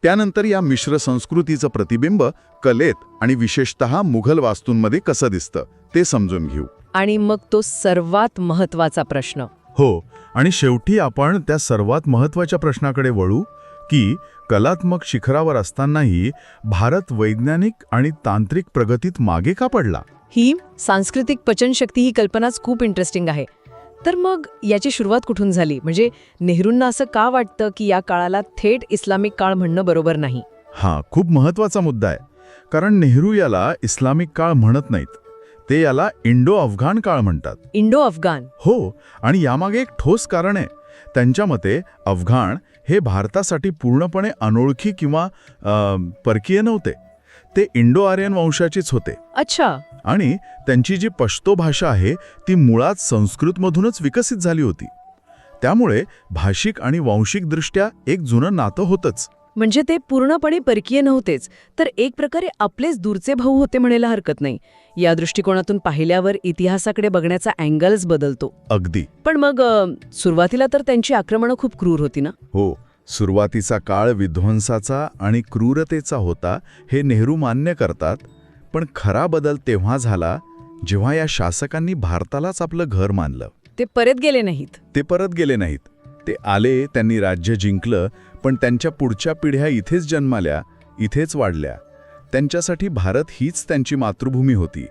Speaker 3: त्यानंतर या मिश्र संस्कृतीचं प्रतिबिंब कलेत आणि विशेषतः मुघल वास्तूंमध्ये कसं दिसतं ते समजून घेऊ.
Speaker 4: आणि मग तो सर्वात महत्त्वाचा प्रश्न.
Speaker 3: हो, आणि शेवटी आपण त्या सर्वात महत्त्वाच्या प्रश्नाकडे वळू की कलात्मक शिखरावर असतानाही भारत वैज्ञानिक आणि तांत्रिक प्रगतीत मागे का पडला.
Speaker 4: ही सांस्कृतिक पचनशक्ती ही कल्पनाच खूप इंटरेस्टिंग आहे. तर मग याची सुरुवात कुठून झाली? म्हणजे नेहरूंना असं का वाटतं की या काळाला थेट इस्लामिक काळ म्हणणं बरोबर नाही?
Speaker 3: हा खूप महत्त्वाचा मुद्दा आहे. कारण नेहरू याला इस्लामिक काळ म्हणत नाहीत, ते याला इंडो अफगाण काळ म्हणतात.
Speaker 4: इंडो अफगाण?
Speaker 3: हो, आणि यामागे एक ठोस कारण आहे. त्यांच्या मते अफगाण हे भारतासाठी पूर्णपणे अनोळखी किंवा परकीय नव्हते. ते इंडो आर्यन वंशाचीच होते.
Speaker 4: अच्छा.
Speaker 3: आणि त्यांची जी पश्तो भाषा आहे ती मुळात संस्कृतमधूनच विकसित झाली होती. त्यामुळे भाषिक आणि वांशिकदृष्ट्या एक जुनं नातं होतंच.
Speaker 4: म्हणजे ते पूर्णपणे परकीय नव्हतेच, तर एक प्रकारे आपलेच दूरचे भाऊ होते म्हणायला हरकत नाही. या दृष्टिकोनातून पाहिल्यावर इतिहासाकडे बघण्याचा अँगल्स बदलतो.
Speaker 3: अगदी.
Speaker 4: पण मग सुरुवातीला तर त्यांची आक्रमणं खूप क्रूर होती ना?
Speaker 3: हो, सुरुवातीचा काळ विध्वंसाचा आणि क्रूरतेचा होता हे नेहरू मान्य करतात. पण खरा बदल तेव्हा झाला जेव्हा या शासकांनी भारतालाच आपलं घर मानलं.
Speaker 4: ते परत गेले नाहीत.
Speaker 3: ते आले, त्यांनी राज्य जिंकलं, पण त्यांच्या पुढच्या पिढ्या इथेच जन्माल्या, इथेच वाढल्या. त्यांच्यासाठी भारत हीच त्यांची मातृभूमी होती.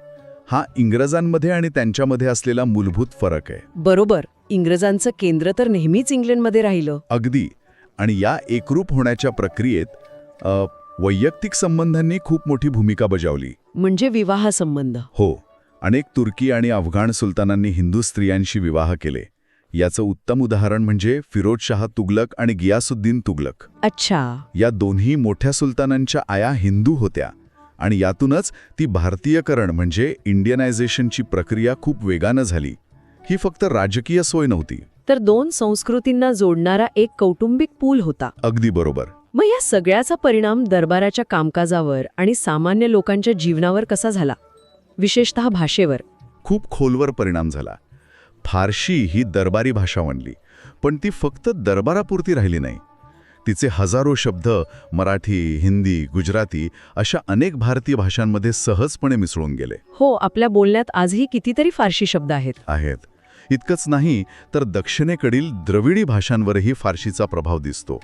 Speaker 3: हा इंग्रजांमध्ये आणि त्यांच्यामध्ये असलेला मूलभूत फरक आहे.
Speaker 4: बरोबर. इंग्रजांचं केंद्र तर नेहमीच इंग्लंडमध्ये राहिलं.
Speaker 3: अगदी. आणि या एकरूप होण्याच्या प्रक्रियेत वैयक्तिक संबंधांनी खूप मोठी भूमिका बजावली.
Speaker 4: म्हणजे विवाह संबंध.
Speaker 3: हो. अनेक तुर्की आणि अफगाण सुलतानांनी हिंदू स्त्रियांशी विवाह केले. याचं उत्तम उदाहरण म्हणजे फिरोजशाह तुगलक आणि गियासुद्दीन तुगलक.
Speaker 4: अच्छा.
Speaker 3: या दोन्ही मोठ्या सुलतानांच्या आया हिंदू होत्या आणि यातूनच ती भारतीयकरण म्हणजे इंडियनायझेशनची प्रक्रिया खूप वेगानं झाली. ही फक्त राजकीय सोय नव्हती,
Speaker 4: तर दोन संस्कृतींना जोडणारा एक कौटुंबिक पूल होता.
Speaker 3: अगदी बरोबर.
Speaker 4: मग या सगळ्याचा परिणाम दरबाराच्या कामकाजावर आणि सामान्य लोकांच्या जीवनावर कसा झाला, विशेषतः भाषेवर?
Speaker 3: खूप खोलवर परिणाम झाला. फारशी ही दरबारी भाषा बनली, पण ती फक्त दरबारापुरती राहिली नाही. तिचे हजारो शब्द मराठी, हिंदी, गुजराती अशा अनेक भारतीय भाषांमध्ये सहजपणे मिसळून गेले.
Speaker 4: हो, आपल्या बोलण्यात आजही कितीतरी फारशी शब्द आहेत.
Speaker 3: इतकंच नाही तर दक्षिणेकडील द्रविडी भाषांवरही फारशीचा प्रभाव दिसतो.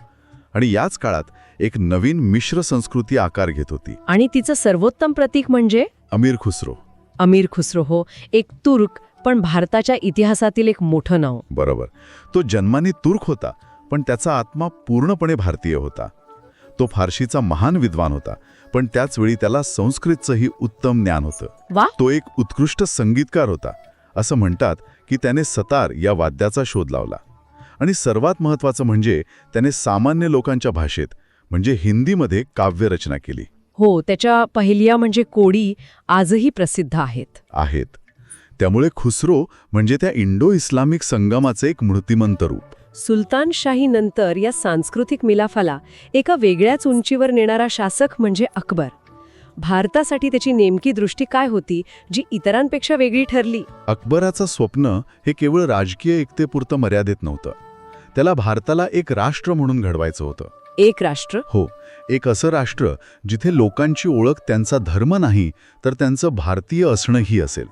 Speaker 3: आणि याच काळात एक नवीन मिश्र संस्कृती आकार घेत होती.
Speaker 4: आणि तिचं सर्वोत्तम प्रतीक म्हणजे
Speaker 3: अमीर खुसरो.
Speaker 4: अमीर खुसरो. हो, एक तुर्क, पण भारताच्या इतिहासातील एक मोठं नाव.
Speaker 3: बरोबर. तो जन्माने तुर्क होता, पण त्याचा आत्मा पूर्णपणे भारतीय होता. तो फारशीचा महान विद्वान होता, पण त्याच वेळी त्याला संस्कृतचंही उत्तम ज्ञान होतं.
Speaker 4: वा.
Speaker 3: तो एक उत्कृष्ट संगीतकार होता. असं म्हणतात की त्याने सतार या वाद्याचा शोध लावला. आणि सर्वात महत्त्वाचं म्हणजे त्याने सामान्य लोकांच्या भाषेत म्हणजे हिंदीमध्ये काव्यरचना केली.
Speaker 4: हो, त्याच्या पहिल्या म्हणजे कोडी आजही प्रसिद्ध आहेत.
Speaker 3: त्यामुळे खुसरो म्हणजे त्या इंडो इस्लामिक संगमाचे एक मूर्तिमंत रूप.
Speaker 4: सुलतानशाहीनंतर या सांस्कृतिक मिलाफाला एका वेगळ्याच उंचीवर नेणारा शासक म्हणजे अकबर. भारतासाठी त्याची नेमकी दृष्टी काय होती जी इतरांपेक्षा वेगळी ठरली?
Speaker 3: अकबराचं स्वप्न हे केवळ राजकीय एकतेपुरतं मर्यादित नव्हतं. त्याला भारताला एक राष्ट्र म्हणून घडवायचं होतं.
Speaker 4: एक राष्ट्र?
Speaker 3: हो, एक असं राष्ट्र जिथे लोकांची ओळख त्यांचा धर्म नाही तर त्यांचं भारतीय असणंही असेल.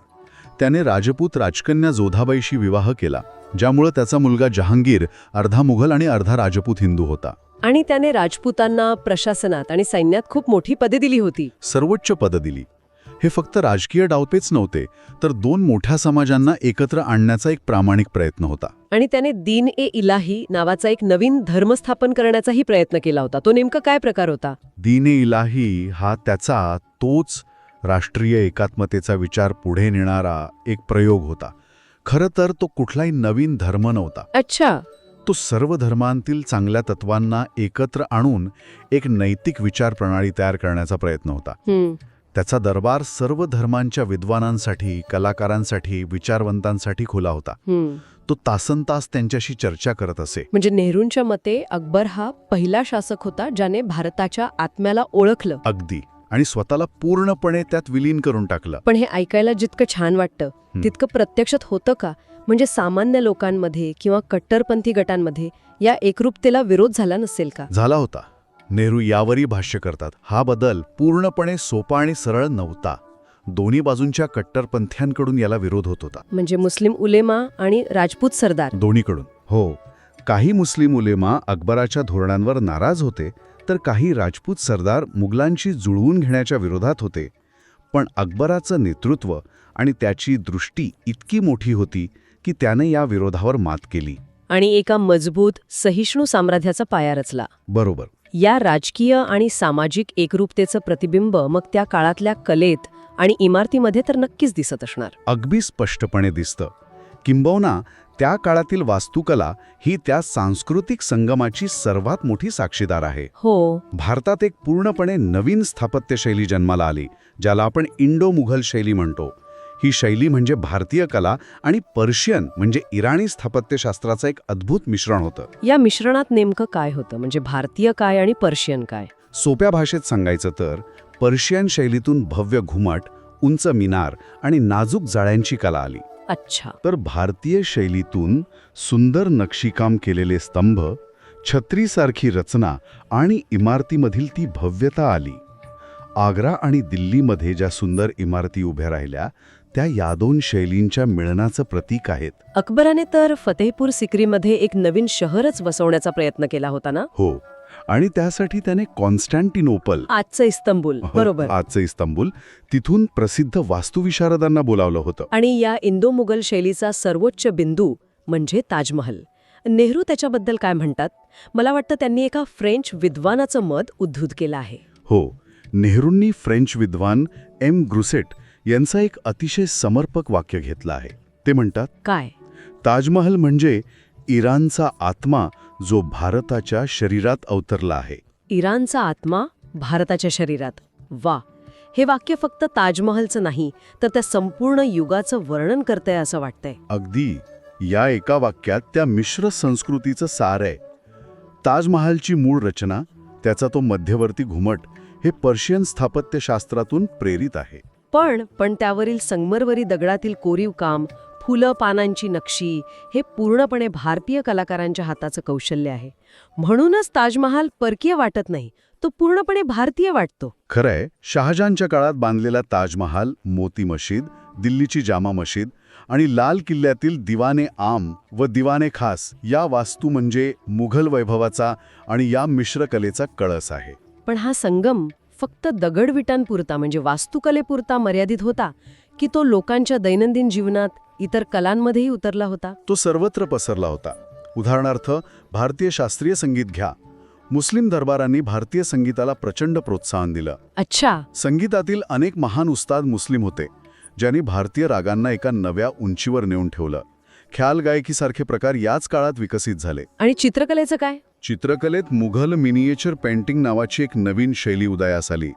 Speaker 3: त्याने राजपूत राजकन्या जोधाबाईशी विवाह केला, ज्यामुळे त्याचा मुलगा जहांगीर अर्धा मुघल आणि अर्धा राजपूत हिंदू होता.
Speaker 4: आणि त्याने राजपूतांना प्रशासनात आणि सैन्यात खूप मोठी पदे दिली होती.
Speaker 3: सर्वोच्च पदं दिली. हे फक्त राजकीय डावपेच नव्हते, तर दोन मोठ्या समाजांना एकत्र आणण्याचा एक प्रामाणिक प्रयत्न होता.
Speaker 4: आणि त्याने दीन-ए-इलाही नावाचा एक नवीन धर्म स्थापन करण्याचाही प्रयत्न केला होता. तो नेमका काय प्रकार होता?
Speaker 3: दीन-ए-इलाही हा त्याचा तोच राष्ट्रीय एकात्मतेचा विचार पुढे नेणारा एक प्रयोग होता. खरं तर तो कुठलाही नवीन धर्म नव्हता.
Speaker 4: अच्छा.
Speaker 3: तो सर्व धर्मांतील चांगल्या तत्वांना एकत्र आणून एक नैतिक विचार प्रणाली तयार करण्याचा प्रयत्न होता. त्याचा दरबार सर्व धर्मांच्या विद्वानांसाठी, कलाकारांसाठी, विचारवंतांसाठी खुला होता. तो तासनतास त्यांच्याशी चर्चा करत असे.
Speaker 4: म्हणजे नेहरूंच्या मते अकबर हा पहिला शासक होता ज्याने भारताच्या आत्म्याला ओळखलं.
Speaker 3: अगदी. आणि स्वतःला पूर्णपणे त्यात विलीन करून टाकलं.
Speaker 4: पण हे ऐकायला जितकं छान वाटतं तितकं प्रत्यक्षात होतं का? म्हणजे सामान्य लोकांमध्ये किंवा कट्टरपंथी गटांमध्ये या एकरूपतेला विरोध झाला नसेल का?
Speaker 3: झाला होता. नेहरू यावरही भाष्य करतात. हा बदल पूर्णपणे सोपा आणि सरळ नव्हता. दोन्ही बाजूंच्या कट्टरपंथ्यांकडून याला विरोध होत होता.
Speaker 4: म्हणजे मुस्लिम उलेमा आणि राजपूत सरदार
Speaker 3: दोन्हीकडून. हो. काही मुस्लिम उलेमा अकबराच्या धोरणांवर नाराज होते, तर काही राजपूत सरदार मुघलांशी जुळवून घेण्याच्या विरोधात होते. पण अकबराचं नेतृत्व आणि त्याची दृष्टी इतकी मोठी होती की त्याने या विरोधावर मात केली
Speaker 4: आणि एका मजबूत सहिष्णू साम्राज्याचा पाया रचला.
Speaker 3: बरोबर.
Speaker 4: या राजकीय आणि सामाजिक एकरूपतेचं प्रतिबिंब मग त्या काळातल्या कलेत आणि इमारतीमध्ये तर नक्कीच दिसत असणार.
Speaker 3: अगदी स्पष्टपणे दिसतं. किंबहुना त्या काळातील वास्तुकला ही त्या सांस्कृतिक संगमाची सर्वात मोठी साक्षीदार आहे.
Speaker 4: हो.
Speaker 3: भारतात एक पूर्णपणे नवीन स्थापत्यशैली जन्माला आली, ज्याला आपण इंडो मुघल शैली म्हणतो. ही शैली म्हणजे भारतीय कला आणि पर्शियन म्हणजे इराणी स्थापत्यशास्त्राचं एक अद्भुत मिश्रण होतं.
Speaker 4: या मिश्रणात नेमकं काय होतं? म्हणजे भारतीय काय आणि पर्शियन काय?
Speaker 3: सोप्या भाषेत सांगायचं तर पर्शियन शैलीतून भव्य घुमट, उंच मिनार आणि नाजूक जाळ्यांची कला आली.
Speaker 4: अच्छा.
Speaker 3: तर भारतीय शैलीतून सुंदर नक्षीकाम केलेले स्तंभ, छत्रीसारखी रचना आणि इमारतीमधील ती भव्यता आली. आग्रा आणि दिल्लीमध्ये ज्या सुंदर इमारती उभ्या राहिल्या त्या या दोन शैलींच्या मिळनाचं प्रतीक आहेत.
Speaker 4: अकबराने तर फतेहपूर सिक्रीमध्ये एक नवीन शहरच वसवण्याचा प्रयत्न केला होता ना?
Speaker 3: हो.
Speaker 2: आणि त्यासाठी त्याने कॉन्स्टँटिनोपल
Speaker 1: आजचं इस्तंबूल, बरोबर.
Speaker 2: आजचं इस्तंबूल, तिथून प्रसिद्ध वास्तुविशारदांना बोलावलं होतं.
Speaker 1: आणि या इंडो मुघल शैलीचा सर्वोच्च बिंदू म्हणजे ताजमहल. नेहरू त्याच्याबद्दल काय म्हणतात? मला वाटतं त्यांनी एका फ्रेंच विद्वानाचं मत उद्धृत केलं आहे.
Speaker 2: हो, नेहरूंनी फ्रेंच विद्वान एम ग्रुसेट यांचं एक अतिशय समर्पक वाक्य घेतलं आहे. ते म्हणतात,
Speaker 1: काय?
Speaker 2: ताजमहल म्हणजे इराणचा आत्मा जो भारताच्या शरीरात अवतरला आहे.
Speaker 1: इराणचा आत्मा भारताच्या शरीरात. वा, हे वाक्य फक्त ताजमहलचं नाही तर त्या संपूर्ण युगाचं वर्णन करतंय असं वाटतंय.
Speaker 2: अगदी. या एका वाक्यात त्या मिश्र संस्कृतीचं सार आहे. ताजमहालची मूळ रचना, त्याचा तो मध्यवर्ती घुमट, हे पर्शियन स्थापत्यशास्त्रातून प्रेरित आहे.
Speaker 1: पण त्यावरील संगमरवरी दगडातील कोरीव काम, फुलं पानांची नक्षी, हे पूर्णपणे भारतीय कलाकारांच्या हाताचं कौशल्य आहे. म्हणूनच ताजमहाल परकीय वाटत नाही, तो पूर्णपणे भारतीय वाटतो.
Speaker 2: खरंय, शहाजहानच्या काळात बांधलेला ताजमहाल, मोती मशीद, दिल्लीची जामा मशीद आणि लाल किल्ल्यातील दिवाने आम व दिवाने खास या वास्तू म्हणजे मुघल वैभवाचा आणि या मिश्रकलेचा कळस आहे.
Speaker 1: पण हा संगम फक्त दगडविटांपुरता म्हणजे वास्तुकलेपुरता मर्यादित होता की तो लोकांच्या दैनंदिन जीवनात इतर कलांमध्येही उतरला होता?
Speaker 2: तो सर्वत्र पसरला होता. उदाहरणार्थ, भारतीय शास्त्रीय संगीत घ्या. मुस्लिम दरबारांनी भारतीय संगीताला प्रचंड प्रोत्साहन दिलं.
Speaker 1: अच्छा.
Speaker 2: संगीतातील अनेक महान उस्ताद मुस्लिम होते, ज्यांनी भारतीय रागांना एका नव्या उंचीवर नेऊन ठेवलं. ख्याल गायकीसारखे प्रकार याच काळात विकसित झाले.
Speaker 1: आणि चित्रकलेचं काय?
Speaker 2: चित्रकलेत मुघल मिनिएचर पेंटिंग नावाची एक नवीन शैली उदयास आली.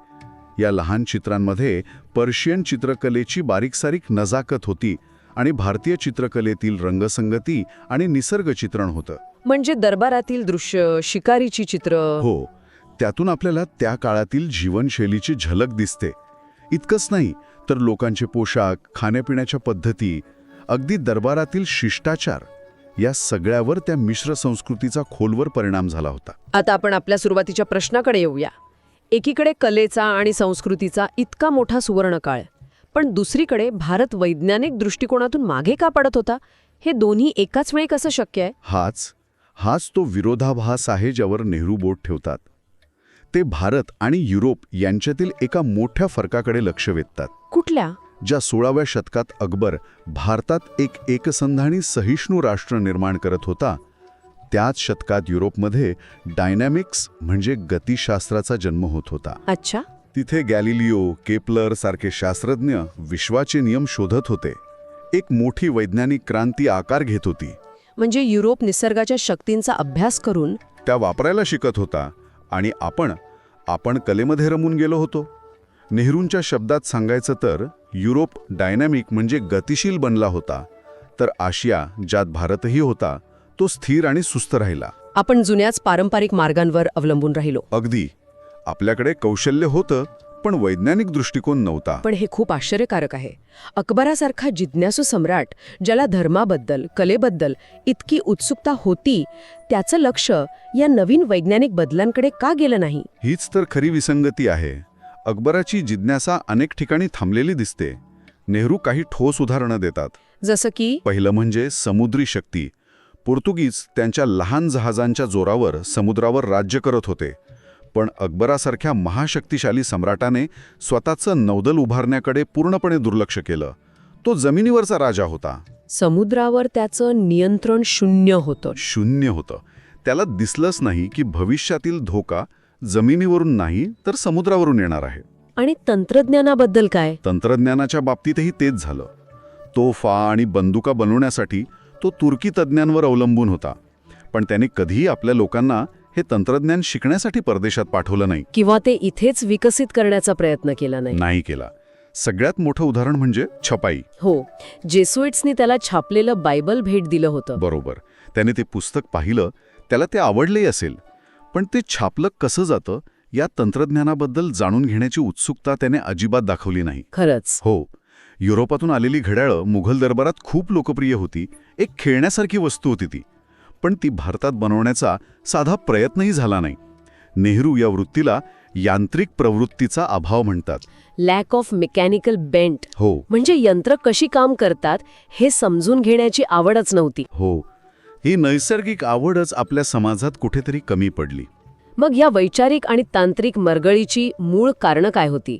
Speaker 2: या लहान चित्रांमध्ये पर्शियन चित्रकलेची बारीकसारीक नजाकत होती आणि भारतीय चित्रकलेतील रंगसंगती आणि निसर्ग चित्रण होतं.
Speaker 1: म्हणजे दरबारातील दृश्य, शिकारीची चित्र.
Speaker 2: हो, त्यातून आपल्याला त्या काळातील जीवनशैलीची झलक दिसते. इतकंच नाही तर लोकांचे पोशाख, खाण्यापिण्याच्या पद्धती, अगदी दरबारातील शिष्टाचार, या सगळ्यावर त्या मिश्र संस्कृतीचा खोलवर परिणाम झाला होता.
Speaker 1: आता आपण आपल्या सुरुवातीच्या प्रश्नाकडे येऊया. एकीकडे कलेचा आणि संस्कृतीचा इतका मोठा सुवर्णकाळ, पण दुसरीकडे भारत वैज्ञानिक दृष्टिकोनातून मागे का पडत होता? हे दोन्ही एकाच वेळी कसं शक्य आहे?
Speaker 2: हाच तो विरोधाभास आहे ज्यावर नेहरू बोट ठेवतात. ते भारत आणि युरोप यांच्यातील एका मोठ्या फरकाकडे लक्ष वेधतात.
Speaker 1: कुठल्या?
Speaker 2: ज्या 16व्या शतकात अकबर भारतात एक एकसंधानी सहिष्णू राष्ट्र निर्माण करत होता, त्याच शतकात युरोपमध्ये डायनॅमिक्स म्हणजे गतिशास्त्राचा जन्म होत होता.
Speaker 1: अच्छा.
Speaker 2: तिथे गॅलिलिओ, केपलर सारखे शास्त्रज्ञ विश्वाचे नियम शोधत होते. एक मोठी वैज्ञानिक क्रांती आकार घेत होती.
Speaker 1: म्हणजे युरोप निसर्गाच्या शक्तींचा अभ्यास करून
Speaker 2: त्या वापरायला शिकत होता आणि आपण कलेमध्ये रमून गेलो होतो. नेहरूंच्या शब्दात सांगायचं तर युरोप डायनॅमिक म्हणजे गतिशील बनला होता, तर आशिया, ज्यात भारतही होता, तो स्थिर आणि सुस्त राहिला.
Speaker 1: आपण जुन्याच पारंपरिक मार्गांवर अवलंबून राहिलो.
Speaker 2: अगदी. आपल्याकडे कौशल्य होतं, पण वैज्ञानिक दृष्टिकोन नव्हता.
Speaker 1: पण हे खूप आश्चर्यकारक आहे. अकबरासारखा जिज्ञासू सम्राट, ज्याला धर्माबद्दल, कलेबद्दल इतकी उत्सुकता होती, त्याचं लक्ष या नवीन वैज्ञानिक बदलांकडे का गेलं नाही?
Speaker 2: हीच तर खरी विसंगती आहे. अकबराची जिज्ञासा अनेक ठिकाणी थांबलेली दिसते. नेहरू काही ठोस उदाहरणं देतात.
Speaker 1: जसं की?
Speaker 2: पहिलं म्हणजे समुद्री शक्ती. पोर्तुगीज त्यांच्या लहान जहाजांच्या जोरावर समुद्रावर राज्य करत होते, पण अकबरासारख्या महाशक्तिशाली सम्राटाने स्वतःचं नौदल उभारण्याकडे पूर्णपणे दुर्लक्ष केलं. तो जमिनीवरचा राजा होता.
Speaker 1: समुद्रावर त्याचं नियंत्रण शून्य होतं.
Speaker 2: त्याला दिसलंच नाही की भविष्यातील धोका जमिनीवरून नाही तर समुद्रावरून येणार आहे.
Speaker 1: आणि तंत्रज्ञानाबद्दल काय?
Speaker 2: तंत्रज्ञानाच्या बाबतीतही तेच झालं. तोफा आणि बंदुका बनवण्यासाठी तो तुर्की तज्ज्ञांवर अवलंबून होता, पण त्याने कधीही आपल्या लोकांना हे तंत्रज्ञान शिकण्यासाठी परदेशात पाठवलं नाही.
Speaker 1: किंवा ते इथेच विकसित करण्याचा प्रयत्न केला
Speaker 2: नाही केला. सगळ्यात मोठं उदाहरण म्हणजे छपाई.
Speaker 1: हो, जेसुइट्सनी त्याला छापलेलं बायबल भेट दिलं होतं.
Speaker 2: बरोबर. त्याने ते पुस्तक पाहिलं, त्याला ते आवडलेही असेल, पण ते छापलं कसं जातं या तंत्रज्ञानाबद्दल जाणून घेण्याची उत्सुकता त्याने अजिबात दाखवली नाही.
Speaker 1: खरंच.
Speaker 2: हो, युरोपातून आलेली घड्याळं मुघल दरबारात खूप लोकप्रिय होती. एक खेळण्यासारखी वस्तू होती ती, पण ती भारतात बनवण्याचा साधा प्रयत्नही झाला नाही. नेहरू या वृत्तीला यांत्रिक प्रवृत्तीचा अभाव म्हणतात.
Speaker 1: Lack of mechanical bent.
Speaker 2: हो.
Speaker 1: म्हणजे यंत्र कशी काम करतात हे समजून घेण्याची आवडच नव्हती.
Speaker 2: हो, ही नैसर्गिक आवडच आपल्या समाजात कुठेतरी कमी पडली.
Speaker 4: मग या वैचारिक आणि तांत्रिक मरगळीची मूळ कारणं काय होती?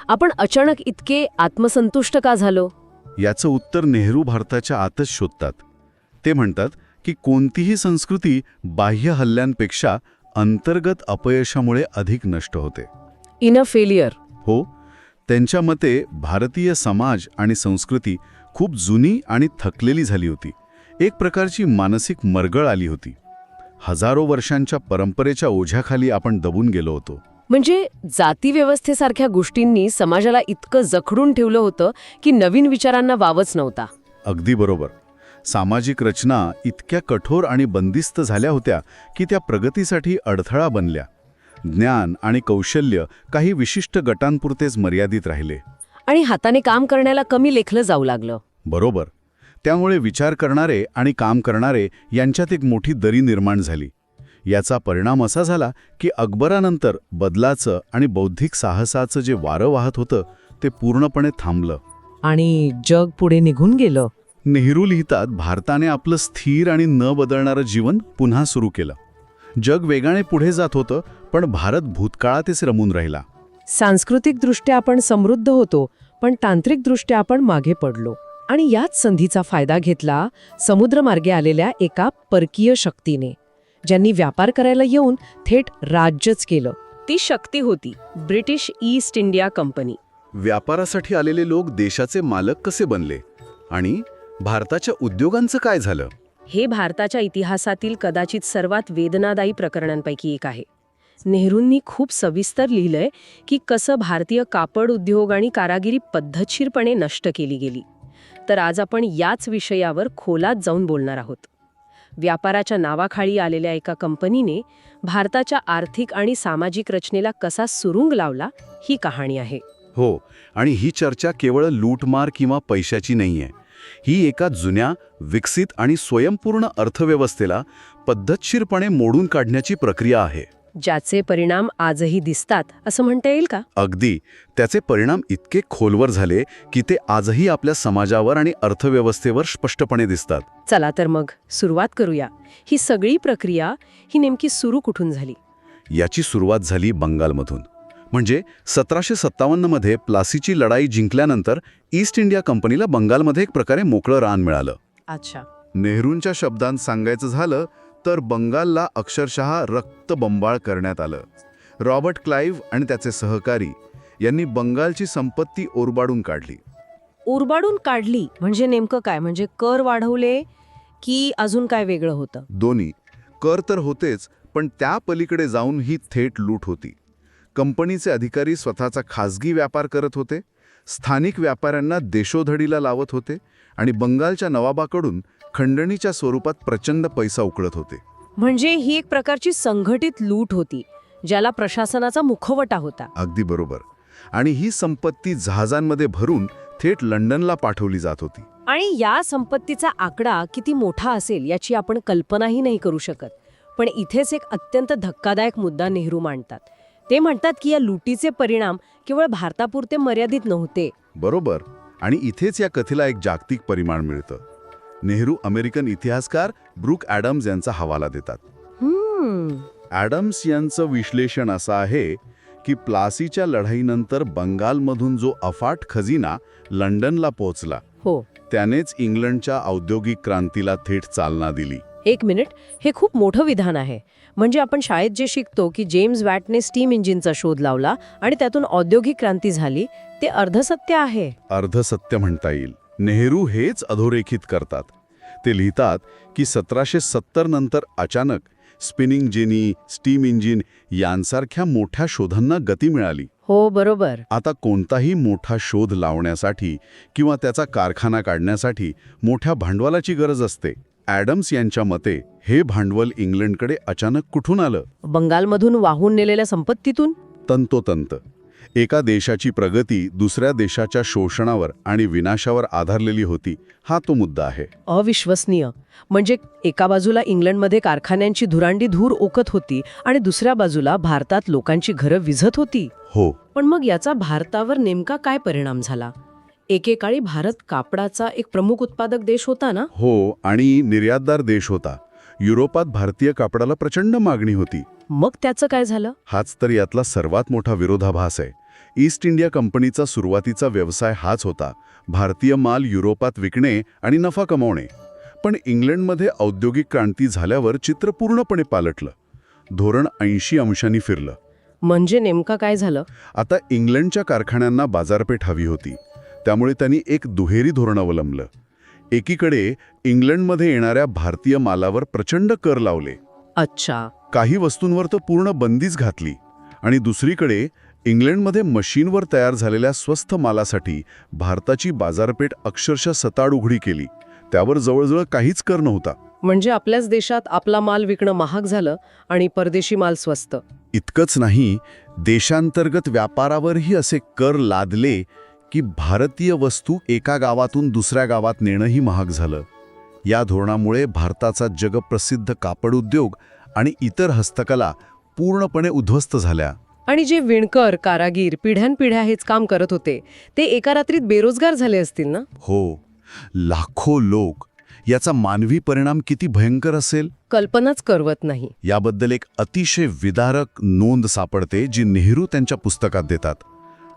Speaker 4: आपण अचानक इतके आत्मसंतुष्ट का झालो?
Speaker 2: याचं उत्तर नेहरू भारताच्या आतच शोधतात. ते म्हणतात की कोणतीही संस्कृती बाह्य हल्ल्यांपेक्षा अंतर्गत अपयशामुळे अधिक नष्ट होते.
Speaker 4: In a failure.
Speaker 2: हो, त्यांच्या मते भारतीय समाज आणि संस्कृती खूप जुनी आणि थकलेली झाली होती. एक प्रकारची मानसिक मरगळ आली होती. हजारो वर्षांच्या परंपरेच्या ओझ्याखाली आपण दबून गेलो होतो.
Speaker 4: म्हणजे जातीव्यवस्थेसारख्या गोष्टींनी समाजाला इतकं जखडून ठेवलं होतं की नवीन विचारांना वावच नव्हता.
Speaker 2: अगदी बरोबर. सामाजिक रचना इतक्या कठोर आणि बंदिस्त झाल्या होत्या की त्या प्रगतीसाठी अडथळा बनल्या. ज्ञान आणि कौशल्य काही विशिष्ट गटांपुरतेच मर्यादित राहिले.
Speaker 4: आणि हाताने काम करण्याला कमी लेखलं जाऊ लागलं.
Speaker 2: बरोबर. त्यामुळे विचार करणारे आणि काम करणारे यांच्यात एक मोठी दरी निर्माण झाली. याचा परिणाम असा झाला की अकबरानंतर बदलाचं आणि बौद्धिक साहसाचं जे वारं वाहत होतं ते पूर्णपणे थांबलं.
Speaker 1: आणि जग पुढे निघून गेलं.
Speaker 2: नेहरू लिहितात, भारताने आपलं स्थिर आणि न बदलणारं जीवन पुन्हा सुरू केलं. जग वेगाने पुढे जात होतं, पण भारत भूतकाळातच रमून राहिला.
Speaker 1: सांस्कृतिकदृष्ट्या आपण समृद्ध होतो, पण तांत्रिकदृष्ट्या आपण मागे पडलो. आणि याच संधीचा फायदा घेतला समुद्रमार्गे आलेल्या एका परकीय शक्तीने, ज्यांनी व्यापार करायला येऊन थेट राज्यच केलं. ती शक्ती होती ब्रिटिश ईस्ट इंडिया कंपनी.
Speaker 2: व्यापारासाठी आलेले लोक देशाचे मालक कसे बनले आणि भारताच्या उद्योगांचं काय झालं?
Speaker 4: हे भारताच्या इतिहासातील कदाचित सर्वात वेदनादायी प्रकरणांपैकी एक आहे. नेहरूंनी खूप सविस्तर लिहिलंय की कसं भारतीय कापड उद्योग आणि कारागिरी पद्धतशीरपणे नष्ट केली गेली. तर आज आपण याच विषयावर खोलात जाऊन बोलणार आहोत. व्यापाराच्या नावाखाली आलेल्या एका कंपनीने भारताच्या आर्थिक आणि सामाजिक रचनेला कसा सुरुंग लावला, ही कहाणी आहे.
Speaker 2: हो, आणि ही चर्चा केवळ लूटमार किंवा पैशाची नाहीये. ही एका जुन्या, विकसित आणि स्वयंपूर्ण अर्थव्यवस्थेला पद्धतशीरपणे मोडून काढण्याची प्रक्रिया आहे.
Speaker 4: ज्याचे परिणाम आजही दिसतात असं म्हणता येईल का?
Speaker 2: अगदी. त्याचे परिणाम इतके खोलवर झाले की ते आजही आपल्या समाजावर आणि अर्थव्यवस्थेवर स्पष्टपणे दिसतात.
Speaker 4: चला तर मग सुरुवात करूया. ही सगळी प्रक्रिया ही नेमकी सुरू कुठून झाली?
Speaker 2: याची सुरुवात झाली बंगालमधून. म्हणजे 1757 मध्ये प्लासीची लढाई जिंकल्यानंतर ईस्ट इंडिया कंपनीला बंगालमध्ये एक प्रकारे मोकळं रान मिळालं.
Speaker 4: अच्छा.
Speaker 2: नेहरूंच्या शब्दांत सांगायचं झालं तर बंगालला अक्षरशः रक्तबंबाळ करण्यात आलं. रॉबर्ट क्लाइव्ह आणि त्याचे सहकारी यांनी बंगालची संपत्ती ओरबाडून काढली.
Speaker 4: उरबाडून काढली म्हणजे नेमकं काय? म्हणजे कर वाढवले की अजून काय वेगळं होतं?
Speaker 2: दोन्ही. कर तर होतेच, पण त्या पलीकडे जाऊन ही थेट लूट होती. कंपनीचे अधिकारी स्वतःचा खाजगी व्यापार करत होते, स्थानिक व्यापाऱ्यांना देशोधडीला लावत होते आणि बंगालच्या नवाबाकडून खंडणीच्या स्वरूपात प्रचंड पैसा उकळत होते.
Speaker 4: म्हणजे ही एक प्रकारची संघटित लूट होती, ज्याला प्रशासनाचा मुखवटा होता.
Speaker 2: अगदी बरोबर. आणि ही संपत्ती जहाजांमध्ये भरून थेट लंडनला पाठवली जात होती.
Speaker 4: आणि या संपत्तीचा आकडा किती मोठा असेल याची आपण कल्पनाही नाही करू शकत. पण इथेच एक अत्यंत धक्कादायक मुद्दा नेहरू मांडतात. ते म्हणतात की या लुटीचे परिणाम केवळ भारतापुरते मर्यादित नव्हते.
Speaker 2: बरोबर. आणि इथेच या कथेला एक जागतिक परिमाण मिळतं. नेहरू अमेरिकन इतिहासकार ब्रूक ॲडम्स यांचा हवाला देतात. ॲडम्स यांचं विश्लेषण असं आहे की प्लासीच्या लढाईनंतर बंगालमधून जो अफाट खजिना लंडनला पोहोचला,
Speaker 4: हो,
Speaker 2: त्यानेच इंग्लंडच्या औद्योगिक क्रांतीला थेट चालना दिली.
Speaker 4: एक मिनिट, हे खूप मोठं विधान आहे. म्हणजे आपण शाळेत जे शिकतो की जेम्स वॅटने स्टीम इंजिनचा शोध लावला आणि त्यातून औद्योगिक क्रांती झाली, ते अर्धसत्य आहे.
Speaker 2: अर्धसत्य म्हणता येईल. नेहरू हेच अधोरेखित करतात. ते लिहितात की 1770 नंतर अचानक स्पिनिंग जेनी, स्टीम इंजिन यांसारख्या मोठ्या शोधांना गती मिळाली.
Speaker 4: हो, बरोबर.
Speaker 2: आता कोणताही मोठा शोध लावण्यासाठी किंवा त्याचा कारखाना काढण्यासाठी मोठ्या भांडवलाची गरज असते. ॲडम्स यांच्या मते हे भांडवल इंग्लंडकडे अचानक कुठून आलं?
Speaker 4: बंगालमधून वाहून नेलेल्या संपत्तीतून.
Speaker 2: तंतोतंत. एका देशाची प्रगती दुसऱ्या देशाच्या शोषणावर आणि विनाशावर आधारलेली होती, हा तो मुद्दा आहे.
Speaker 4: अविश्वसनीय. म्हणजे एका बाजूला इंग्लंडमध्ये कारखान्यांची धुरांडी धूर ओकत होती आणि दुसऱ्या बाजूला भारतात लोकांची घरं विझत होती.
Speaker 2: हो.
Speaker 4: पण मग याचा भारतावर नेमका काय परिणाम झाला? एकेकाळी भारत कापडाचा एक प्रमुख उत्पादक देश होता ना?
Speaker 2: हो, आणि निर्यातदार देश होता. युरोपात भारतीय कापडाला प्रचंड मागणी होती.
Speaker 4: मग त्याचं काय झालं?
Speaker 2: हाच तर यातला सर्वात मोठा विरोधाभास आहे. ईस्ट इंडिया कंपनीचा सुरुवातीचा व्यवसाय हाच होता, भारतीय माल युरोपात विकणे आणि नफा कमावणे. पण इंग्लंडमध्ये औद्योगिक क्रांती झाल्यावर चित्र पूर्णपणे पालटलं. धोरण 80 अंशांनी फिरलं.
Speaker 4: म्हणजे नेमका काय झालं?
Speaker 2: आता इंग्लंडच्या कारखान्यांना बाजारपेठ हवी होती, त्यामुळे त्यांनी एक दुहेरी धोरण अवलंबलं. एकीकडे इंग्लंडमध्ये येणाऱ्या भारतीय मालावर प्रचंड कर लावले,
Speaker 4: अच्छा.
Speaker 2: काही वस्तूंवर तर पूर्ण बंदीच घातली, आणि दुसरीकडे इंग्लंडमध्ये मशीनवर तयार झालेल्या स्वस्त मालासाठी भारताची बाजारपेठ अक्षरशः सताड उघडी केली. त्यावर जवळजवळ काहीच कर नव्हता.
Speaker 4: म्हणजे आपल्याच देशात आपला माल विकणं महाग झालं आणि परदेशी माल स्वस्त.
Speaker 2: इतकंच नाही, देशांतर्गत व्यापारावरही असे कर लादले की भारतीय वस्तू एका गावातून दुसऱ्या गावात नेणंही महाग झालं. या धोरणामुळे भारताचा जगप्रसिद्ध कापड उद्योग आणि इतर हस्तकला पूर्णपणे उद्ध्वस्त झाल्या.
Speaker 4: आणि जे विणकर, कारागीर पिढ्यानपिढ्या हेच काम करत होते, ते एका रात्रीत बेरोजगार झाले असतील ना?
Speaker 2: हो, लाखो लोक. याचा मानवी परिणाम किती भयंकर असेल
Speaker 4: कल्पनाच करवत नाही.
Speaker 2: याबद्दल एक अतिशय विदारक नोंद सापडते, जी नेहरू त्यांच्या पुस्तकात देतात.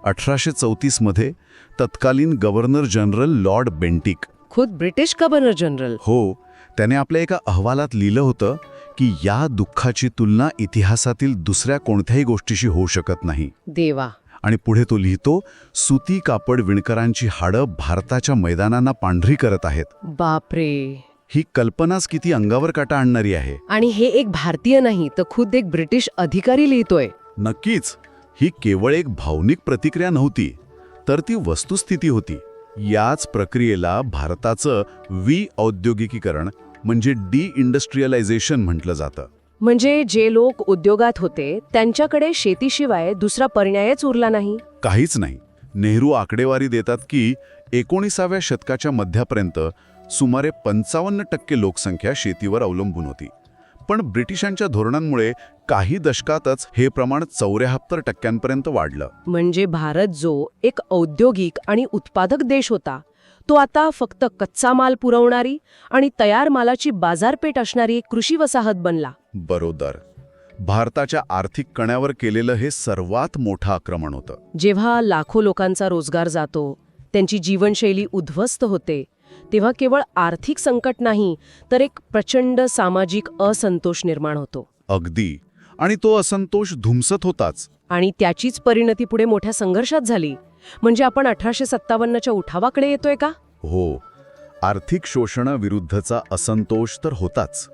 Speaker 2: 1834 मध्ये तत्कालीन गव्हर्नर जनरल लॉर्ड बेंटिक,
Speaker 4: खुद ब्रिटिश गव्हर्नर जनरल.
Speaker 2: हो, त्याने आपल्या एका अहवालात लिहिलं होतं की या दुःखाची तुलना इतिहासातील दुसऱ्या कोणत्याही गोष्टीशी होऊ शकत नाही.
Speaker 4: देवा.
Speaker 2: आणि पुढे तो लिहितो, सुती कापड विणकरांची हाडं भारताच्या मैदानांना पांढरी करत आहेत.
Speaker 4: बापरे.
Speaker 2: ही कल्पनाच किती अंगावर काटा आणणारी आहे.
Speaker 4: आणि हे एक भारतीय नाही, तर खुद एक ब्रिटिश अधिकारी लिहितोय.
Speaker 2: नक्कीच, ही केवळ एक भावनिक प्रतिक्रिया नव्हती, तर ती वस्तुस्थिती होती. याच प्रक्रियेला भारताचं औद्योगिकीकरण म्हणजे इंडस्ट्रियलायझेशन म्हटलं जातं.
Speaker 4: म्हणजे जे लोक उद्योगात होते त्यांच्याकडे शेतीशिवाय दुसरा पर्यायच उरला नाही.
Speaker 2: काहीच नाही. नेहरू आकडेवारी देतात की 19व्या शतकाच्या मध्यापर्यंत सुमारे 55% लोकसंख्या शेतीवर अवलंबून होती. पण ब्रिटिशांच्या धोरणांमुळे काही दशकातच हे प्रमाण 74% वाढलं.
Speaker 4: म्हणजे भारत जो एक औद्योगिक आणि उत्पादक देश होता, तो आता फक्त कच्चा माल पुरवणारी आणि तयार मालाची बाजारपेठ असणारी एक कृषी वसाहत बनला.
Speaker 2: बरोबर. भारताच्या आर्थिक कण्यावर केलेलं हे सर्वात मोठं आक्रमण होतं.
Speaker 4: जेव्हा लाखो लोकांचा रोजगार जातो, त्यांची जीवनशैली उद्ध्वस्त होते, तेव्हा केवळ आर्थिक संकट नाही, तर एक प्रचंड सामाजिक असंतोष निर्माण होतो.
Speaker 2: अगदी. आणि तो असंतोष धुमसत होताच.
Speaker 4: आणि त्याचीच परिणती पुढे मोठ्या संघर्षात झाली. म्हणजे आपण 1857च्या उठावाकडे येतोय का?
Speaker 2: हो, आर्थिक शोषणाविरुद्धचा असंतोष तर होताच.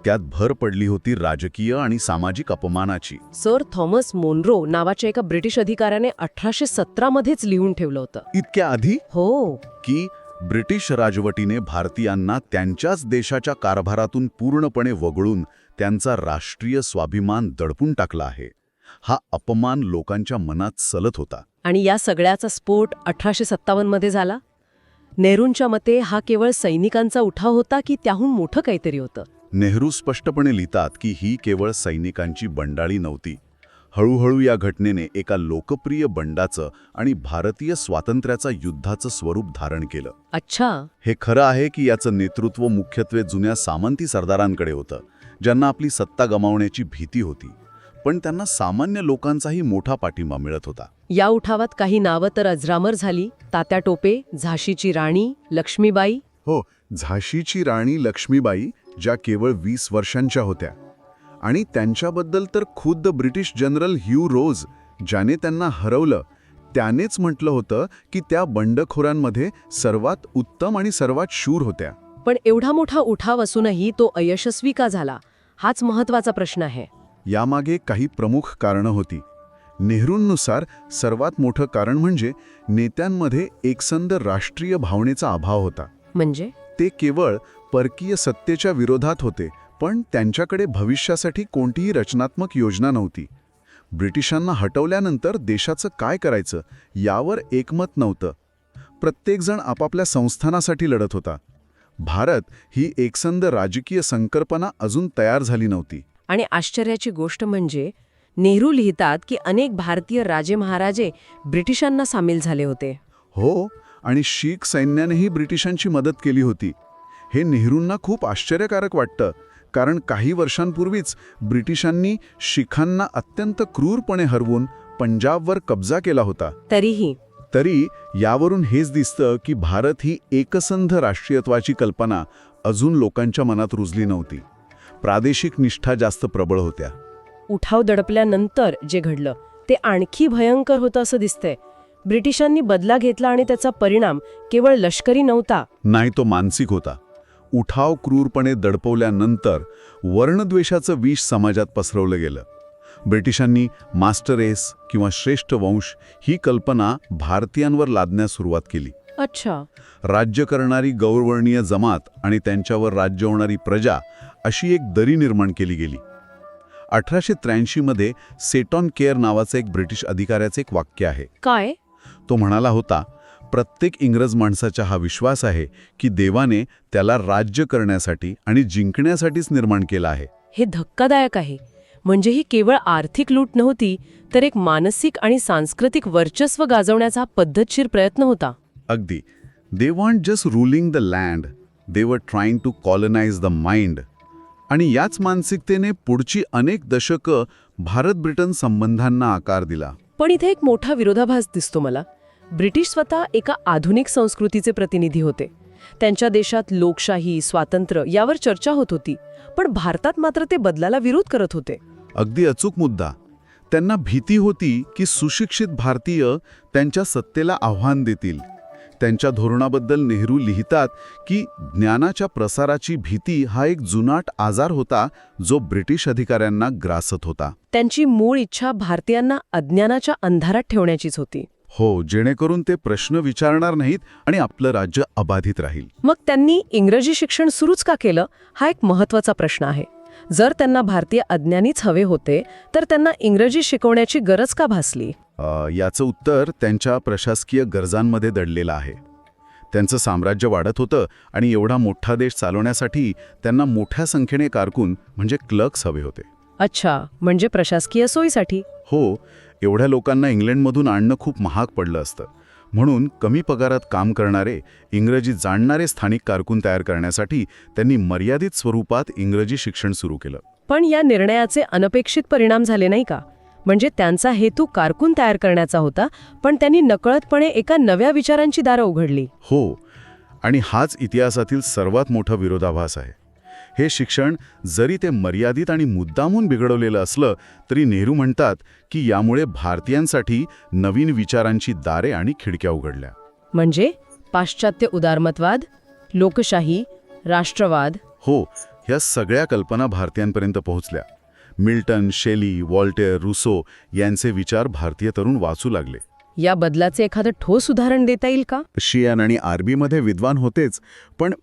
Speaker 2: त्यात भर पडली होती राजकीय आणि सामाजिक अपमानाची.
Speaker 4: सर थॉमस मोनरो नावाच्या एका ब्रिटिश अधिकाऱ्याने 1817 मध्येच लिहून ठेवलं होतं.
Speaker 2: इतक्या आधी?
Speaker 4: हो.
Speaker 2: की ब्रिटिश राजवटीने भारतीयांना त्यांच्याच देशाच्या कारभारातून पूर्णपणे वगळून त्यांचा राष्ट्रीय स्वाभिमान दडपून टाकला आहे. हा अपमान लोकांच्या मनात सलत होता.
Speaker 4: आणि या सगळ्याचा स्फोट 1857 मध्ये झाला. नेहरूंच्या मते हा केवळ सैनिकांचा उठाव होता की त्याहून मोठं काहीतरी होतं.
Speaker 2: नेहरू स्पष्टपणे लिहितात की ही केवळ सैनिकांची बंडाळी नव्हती. हळूहळू या घटनेने एका लोकप्रिय बंडाचं आणि भारतीय स्वातंत्र्याचा युद्धाचं स्वरूप धारण केलं.
Speaker 4: अच्छा.
Speaker 2: हे खरं आहे की याचं नेतृत्व मुख्यत्वे जुन्या सामंती सरदारांकडे होतं, ज्यांना आपली सत्ता गमावण्याची भीती होती. पण त्यांना सामान्य लोकांचाही मोठा पाठिंबा मिळत होता.
Speaker 4: या उठावात काही नावं तर अजरामर झाली. तात्या टोपे, झाशीची राणी लक्ष्मीबाई.
Speaker 3: हो, झाशीची राणी लक्ष्मीबाई, ज्या केवळ 20 वर्षांच्या होत्या. आणि त्यांच्याबद्दल तर खुद्द ब्रिटिश जनरल ह्यू रोज, ज्याने त्यांना हरवलं, त्यानेच म्हटलं होतं की त्या बंडखोरांमध्ये सर्वात उत्तम आणि सर्वात शूर होत्या.
Speaker 4: पण एवढा मोठा उठाव असूनही तो अयशस्वी का झाला, हाच महत्वाचा प्रश्न आहे.
Speaker 3: यामागे काही प्रमुख कारणं होती. नेहरूंनुसार सर्वात मोठं कारण म्हणजे नेत्यांमध्ये एकसंध राष्ट्रीय भावनेचा अभाव होता.
Speaker 4: म्हणजे
Speaker 3: ते केवळ परकीय सत्तेच्या विरोधात होते, पण त्यांच्याकडे भविष्यासाठी कोणतीही रचनात्मक योजना नव्हती. ब्रिटिशांना हटवल्यानंतर देशाचं काय करायचं यावर एकमत नव्हतं. प्रत्येकजण आपापल्या संस्थानासाठी लढत होता. भारत ही एकसंध राजकीय संकल्पना अजून तयार झाली नव्हती.
Speaker 4: आणि आश्चर्याची गोष्ट म्हणजे नेहरू लिहितात की अनेक भारतीय राजे महाराजे ब्रिटिशांना सामील झाले होते.
Speaker 3: हो, आणि शीख सैन्यानेही ब्रिटिशांची मदत केली होती. हे नेहरूंना खूप आश्चर्यकारक वाटतं. कारण काही वर्षांपूर्वीच ब्रिटिशांनी शीखांना अत्यंत क्रूरपणे हरवून पंजाबवर कब्जा केला होता. तरी यावरून हेच दिसतं की भारत ही एकसंध राष्ट्रीयत्वाची कल्पना अजून लोकांच्या मनात रुजली नव्हती. प्रादेशिक निष्ठा जास्त प्रबळ होत्या.
Speaker 4: उठाव दडपल्यानंतर जे घडलं ते आणखी भयंकर होतं असं दिसतंय. ब्रिटिशांनी बदला घेतला आणि त्याचा परिणाम केवळ लष्करी नव्हता.
Speaker 3: नाही, तो मानसिक होता. उठाव क्रूरपणे दडपवल्यानंतर वर्णद्वेषाचं विष समाजात पसरवलं गेलं. ब्रिटिशांनी मास्टर रेस किंवा श्रेष्ठ वंश ही कल्पना भारतीयांवर लादण्यास सुरुवात केली.
Speaker 4: अच्छा.
Speaker 3: राज्य करणारी गौरवर्णीय जमात आणि त्यांच्यावर राज्य होणारी प्रजा अशी एक दरी निर्माण केली गेली. 1883 मध्ये सेटॉन केअर नावाचं एक ब्रिटिश अधिकाऱ्याचं एक वाक्य आहे.
Speaker 4: काय?
Speaker 3: तो म्हणाला होता, प्रत्येक इंग्रज माणसाचा हा विश्वास आहे की देवाने त्याला राज्य करण्यासाठी आणि जिंकण्यासाठीच निर्माण केला आहे.
Speaker 4: हे धक्कादायक आहे. म्हणजे ही केवळ आर्थिक लूट नव्हती, तर एक मानसिक आणि सांस्कृतिक वर्चस्व गाजवण्याचा पद्धतशीर प्रयत्न होता.
Speaker 3: अगदी. They want just ruling the land, they were trying to colonise the mind. आणि याच मानसिकतेने पुढची अनेक दशकं भारत-ब्रिटन संबंधांना आकार दिला.
Speaker 4: पण इथे एक मोठा विरोधाभास दिसतो मला. ब्रिटिश स्वतः एका आधुनिक संस्कृतीचे प्रतिनिधी होते. त्यांच्या देशात लोकशाही, स्वातंत्र्य यावर चर्चा होत होती. पण भारतात मात्र ते बदलाला विरोध करत होते.
Speaker 3: अगदी अचूक मुद्दा. त्यांना भीती होती की सुशिक्षित भारतीय त्यांच्या सत्तेला आव्हान देतील. त्यांच्या धोरणाबद्दल नेहरू लिहितात की ज्ञानाच्या प्रसाराची भीती हा एक जुनाट आजार होता जो ब्रिटिश अधिकाऱ्यांना ग्रासत होता.
Speaker 4: त्यांची मूळ इच्छा भारतीयांना अज्ञानाच्या अंधारात ठेवण्याचीच होती.
Speaker 3: हो, जेणेकरून ते प्रश्न विचारणार नाहीत आणि आपलं राज्य अबाधित राहील.
Speaker 4: मग त्यांनी इंग्रजी शिक्षण सुरूच का केलं, हा एक महत्त्वाचा प्रश्न आहे. जर त्यांना भारतीय अज्ञानीच हवे होते तर त्यांना इंग्रजी शिकवण्याची गरज का भासली?
Speaker 3: याचं उत्तर त्यांच्या प्रशासकीय गरजांमध्ये दडलेलं आहे. त्यांचं साम्राज्य वाढत होतं आणि एवढा मोठा देश चालवण्यासाठी त्यांना मोठ्या संख्येने कारकून म्हणजे क्लर्क्स हवे होते.
Speaker 4: अच्छा, म्हणजे प्रशासकीय सोयीसाठी.
Speaker 3: हो, एवढ्या लोकांना इंग्लंडमधून आणणं खूप महाग पडलं असतं. म्हणून कमी पगारात काम करणारे, इंग्रजी जाणणारे स्थानिक कारकून तयार करण्यासाठी त्यांनी मर्यादित स्वरूपात इंग्रजी शिक्षण सुरू केलं.
Speaker 4: पण या निर्णयाचे अनपेक्षित परिणाम झाले नाही का? म्हणजे त्यांचा हेतू कारकून तयार करण्याचा होता, पण त्यांनी नकळतपणे एका नव्या विचारांची दारं उघडली.
Speaker 3: हो, आणि हाच इतिहासातील सर्वात मोठा विरोधाभास आहे. हे शिक्षण जरी ते मर्यादित आणि मुद्दामून बिघडवलेलं असलं तरी नेहरू म्हणतात की यामुळे भारतीयांसाठी नवीन विचारांची दारे आणि खिडक्या उघडल्या.
Speaker 4: म्हणजे पाश्चात्य उदारमतवाद, लोकशाही, राष्ट्रवाद.
Speaker 3: हो, ह्या सगळ्या कल्पना भारतीयांपर्यंत पोहोचल्या. मिल्टन, शेली, वॉल्टेअर, रुसो यांचे विचार भारतीय तरुण वाचू लागले.
Speaker 4: या बदलाचे एखादं ठोस उदाहरण देता येईल का?
Speaker 3: शियन आणि आरबीमध्ये विद्वान होतेच, पण